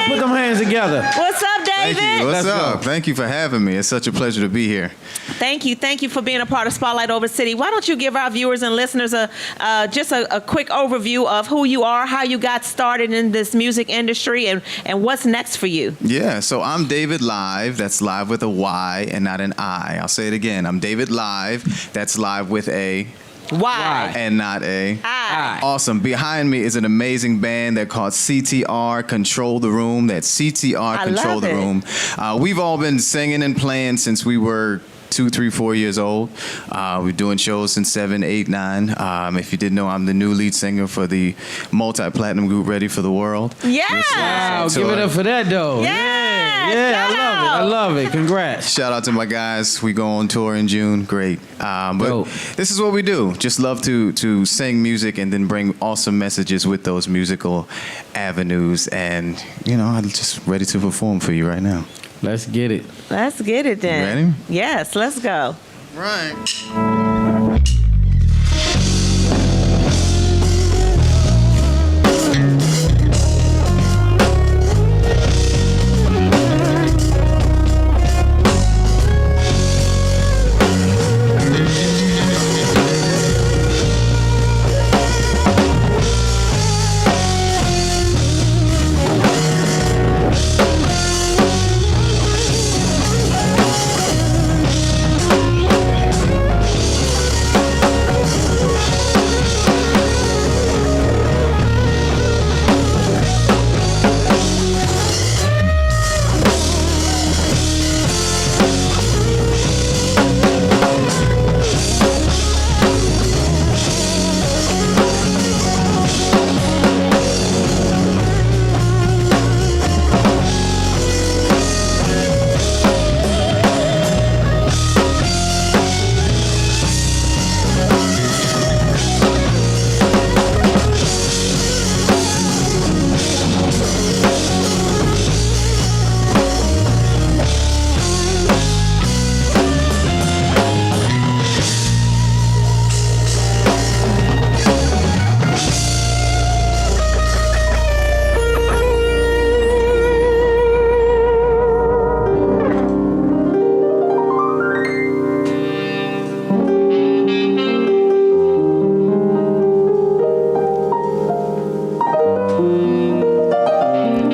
Put them hands together. What's up, David? Thank you. What's Let's up? go. Thank you for having me. It's such a pleasure to be here. Thank you for being a part of Spotlight Over the City. Why don't you give our viewers and listeners just a quick overview of who you are, how you got started in this music industry, and what's next for you? Yeah, so I'm David Live. That's live with a Y and not an I. I'll say it again. I'm David Live. That's live with a Why? and not a I. Awesome. Behind me is an amazing band. They're called CTR Control the Room. That's CTR I Control love the it. Room. We've all been singing and playing since we were 2, 3, 4 years old. We're doing shows since 7, 8, 9. If you didn't know, I'm the new lead singer for the multi-platinum group Ready for the World. Yeah. Wow, So, give it up for that, though. Yeah, I shout love it. out. I love it. Congrats. Shout out to my guys. We go on tour in June. Great. But Dope. this is what we do. Just love to sing music and then bring awesome messages with those musical avenues. And, I'm just ready to perform for you right now. Let's get it. Let's get it then. You ready? Yes, let's go. Right.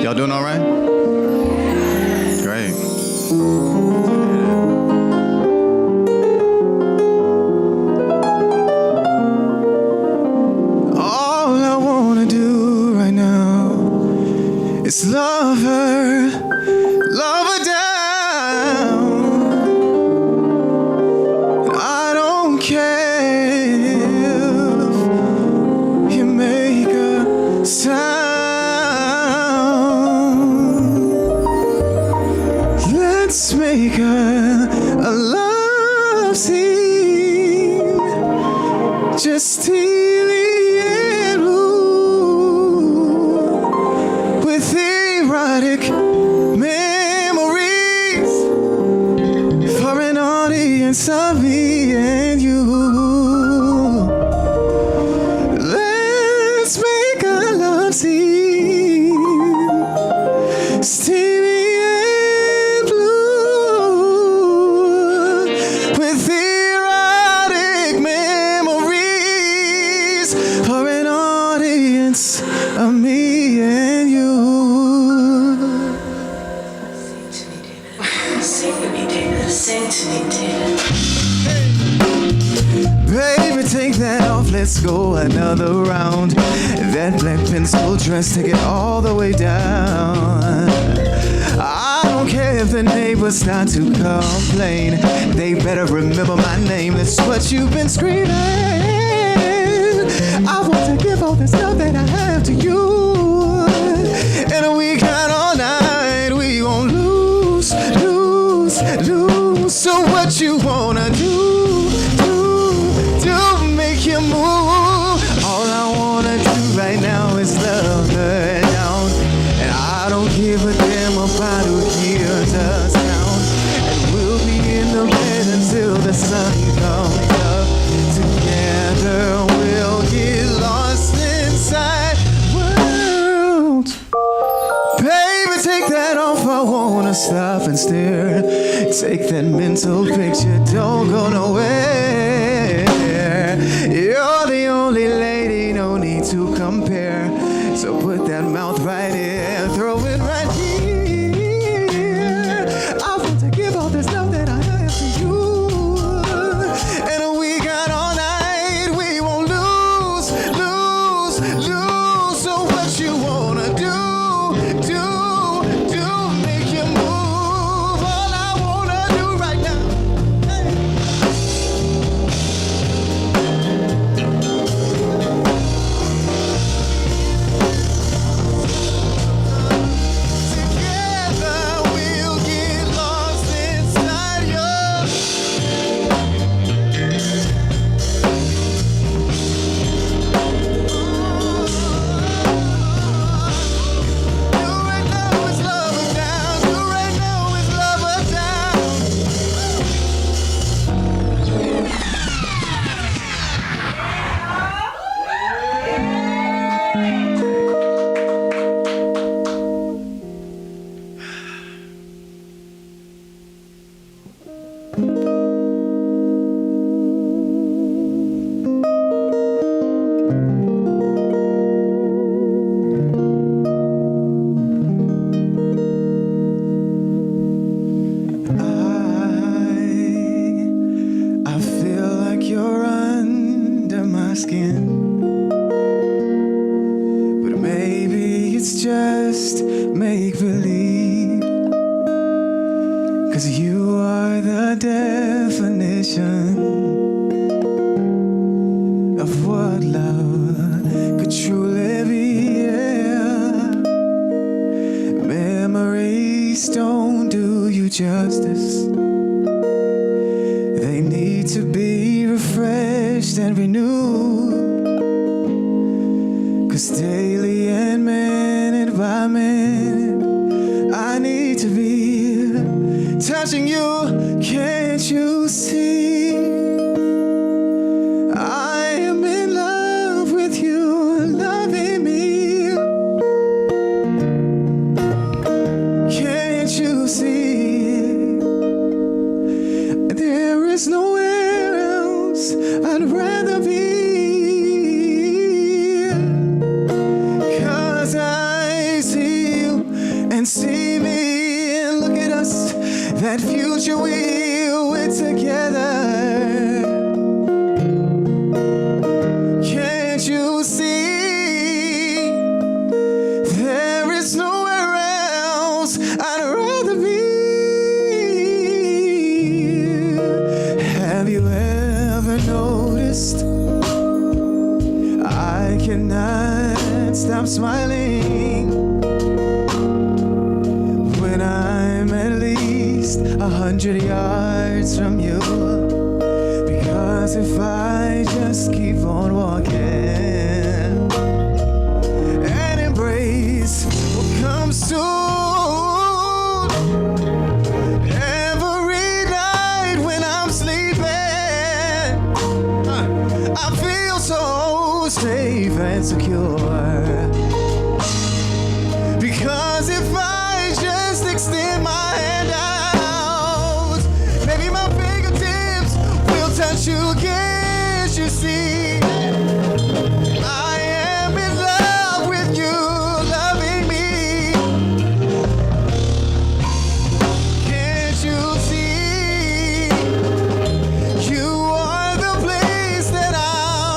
Y'all doing all right? Great. All I wanna do right now is love her down. And I don't care if you make a sound. Let's make a love scene, just TV and blue, with erotic memories for an audience of me and you. Let's make a love scene, steamy and blue, with erotic memories take that off, let's go another round. That black pencil dress, take it all the way down. I don't care if the neighbors start to complain. They better remember my name, that's what you've been screaming. I want to give all the stuff that I have to you. And we got all night, we won't lose. So what you wanna do, make you move. All I wanna do right now is love her down. And I don't give a damn about who hears us sound. And we'll be in the bed until the sun comes up. Together we'll get lost inside worlds. Baby, take that off, I wanna stop and stare. Take that mental picture, don't go nowhere. You're the only lady, no need to compare. So put that mouth right here, throw it right here. I want to give all this love that I have to you. And we got all night, we won't lose. So what you wanna do, make you move. All I wanna do right now. Together we'll get lost inside your. You right now is love down. You right now is love down. I feel like you're under my skin, but maybe it's just make believe. 'Cause you are the definition of what love could truly be. Yeah. Memories don't do you justice. They need to be refreshed and renewed. 'Cause daily and minute by minute, I need to be touching you. Can't you see? I am in love with you, loving me. Can't you see? There is nowhere else I'd rather be. 'Cause I see you and see me, and look at us, that future we're together. Can't you see? There is nowhere else I'd rather be. Have you ever noticed I cannot stop smiling when I'm at least 100 yards from you? Because if I just keep on walking, an embrace will come soon. Every night when I'm sleeping, I feel so safe and secure. Because if I just extend my hand out, maybe my fingertips will touch you. Can't you see? I am in love with you, loving me. Can't you see? You are the place that I'm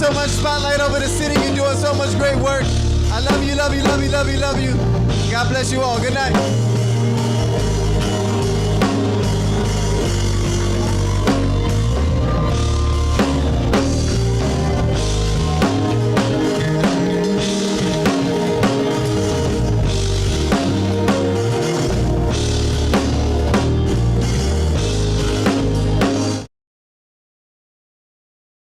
so much spotlight over the city. You're doing so much great work. I love you, love you, love you, love you, love you. God bless you all. Good night.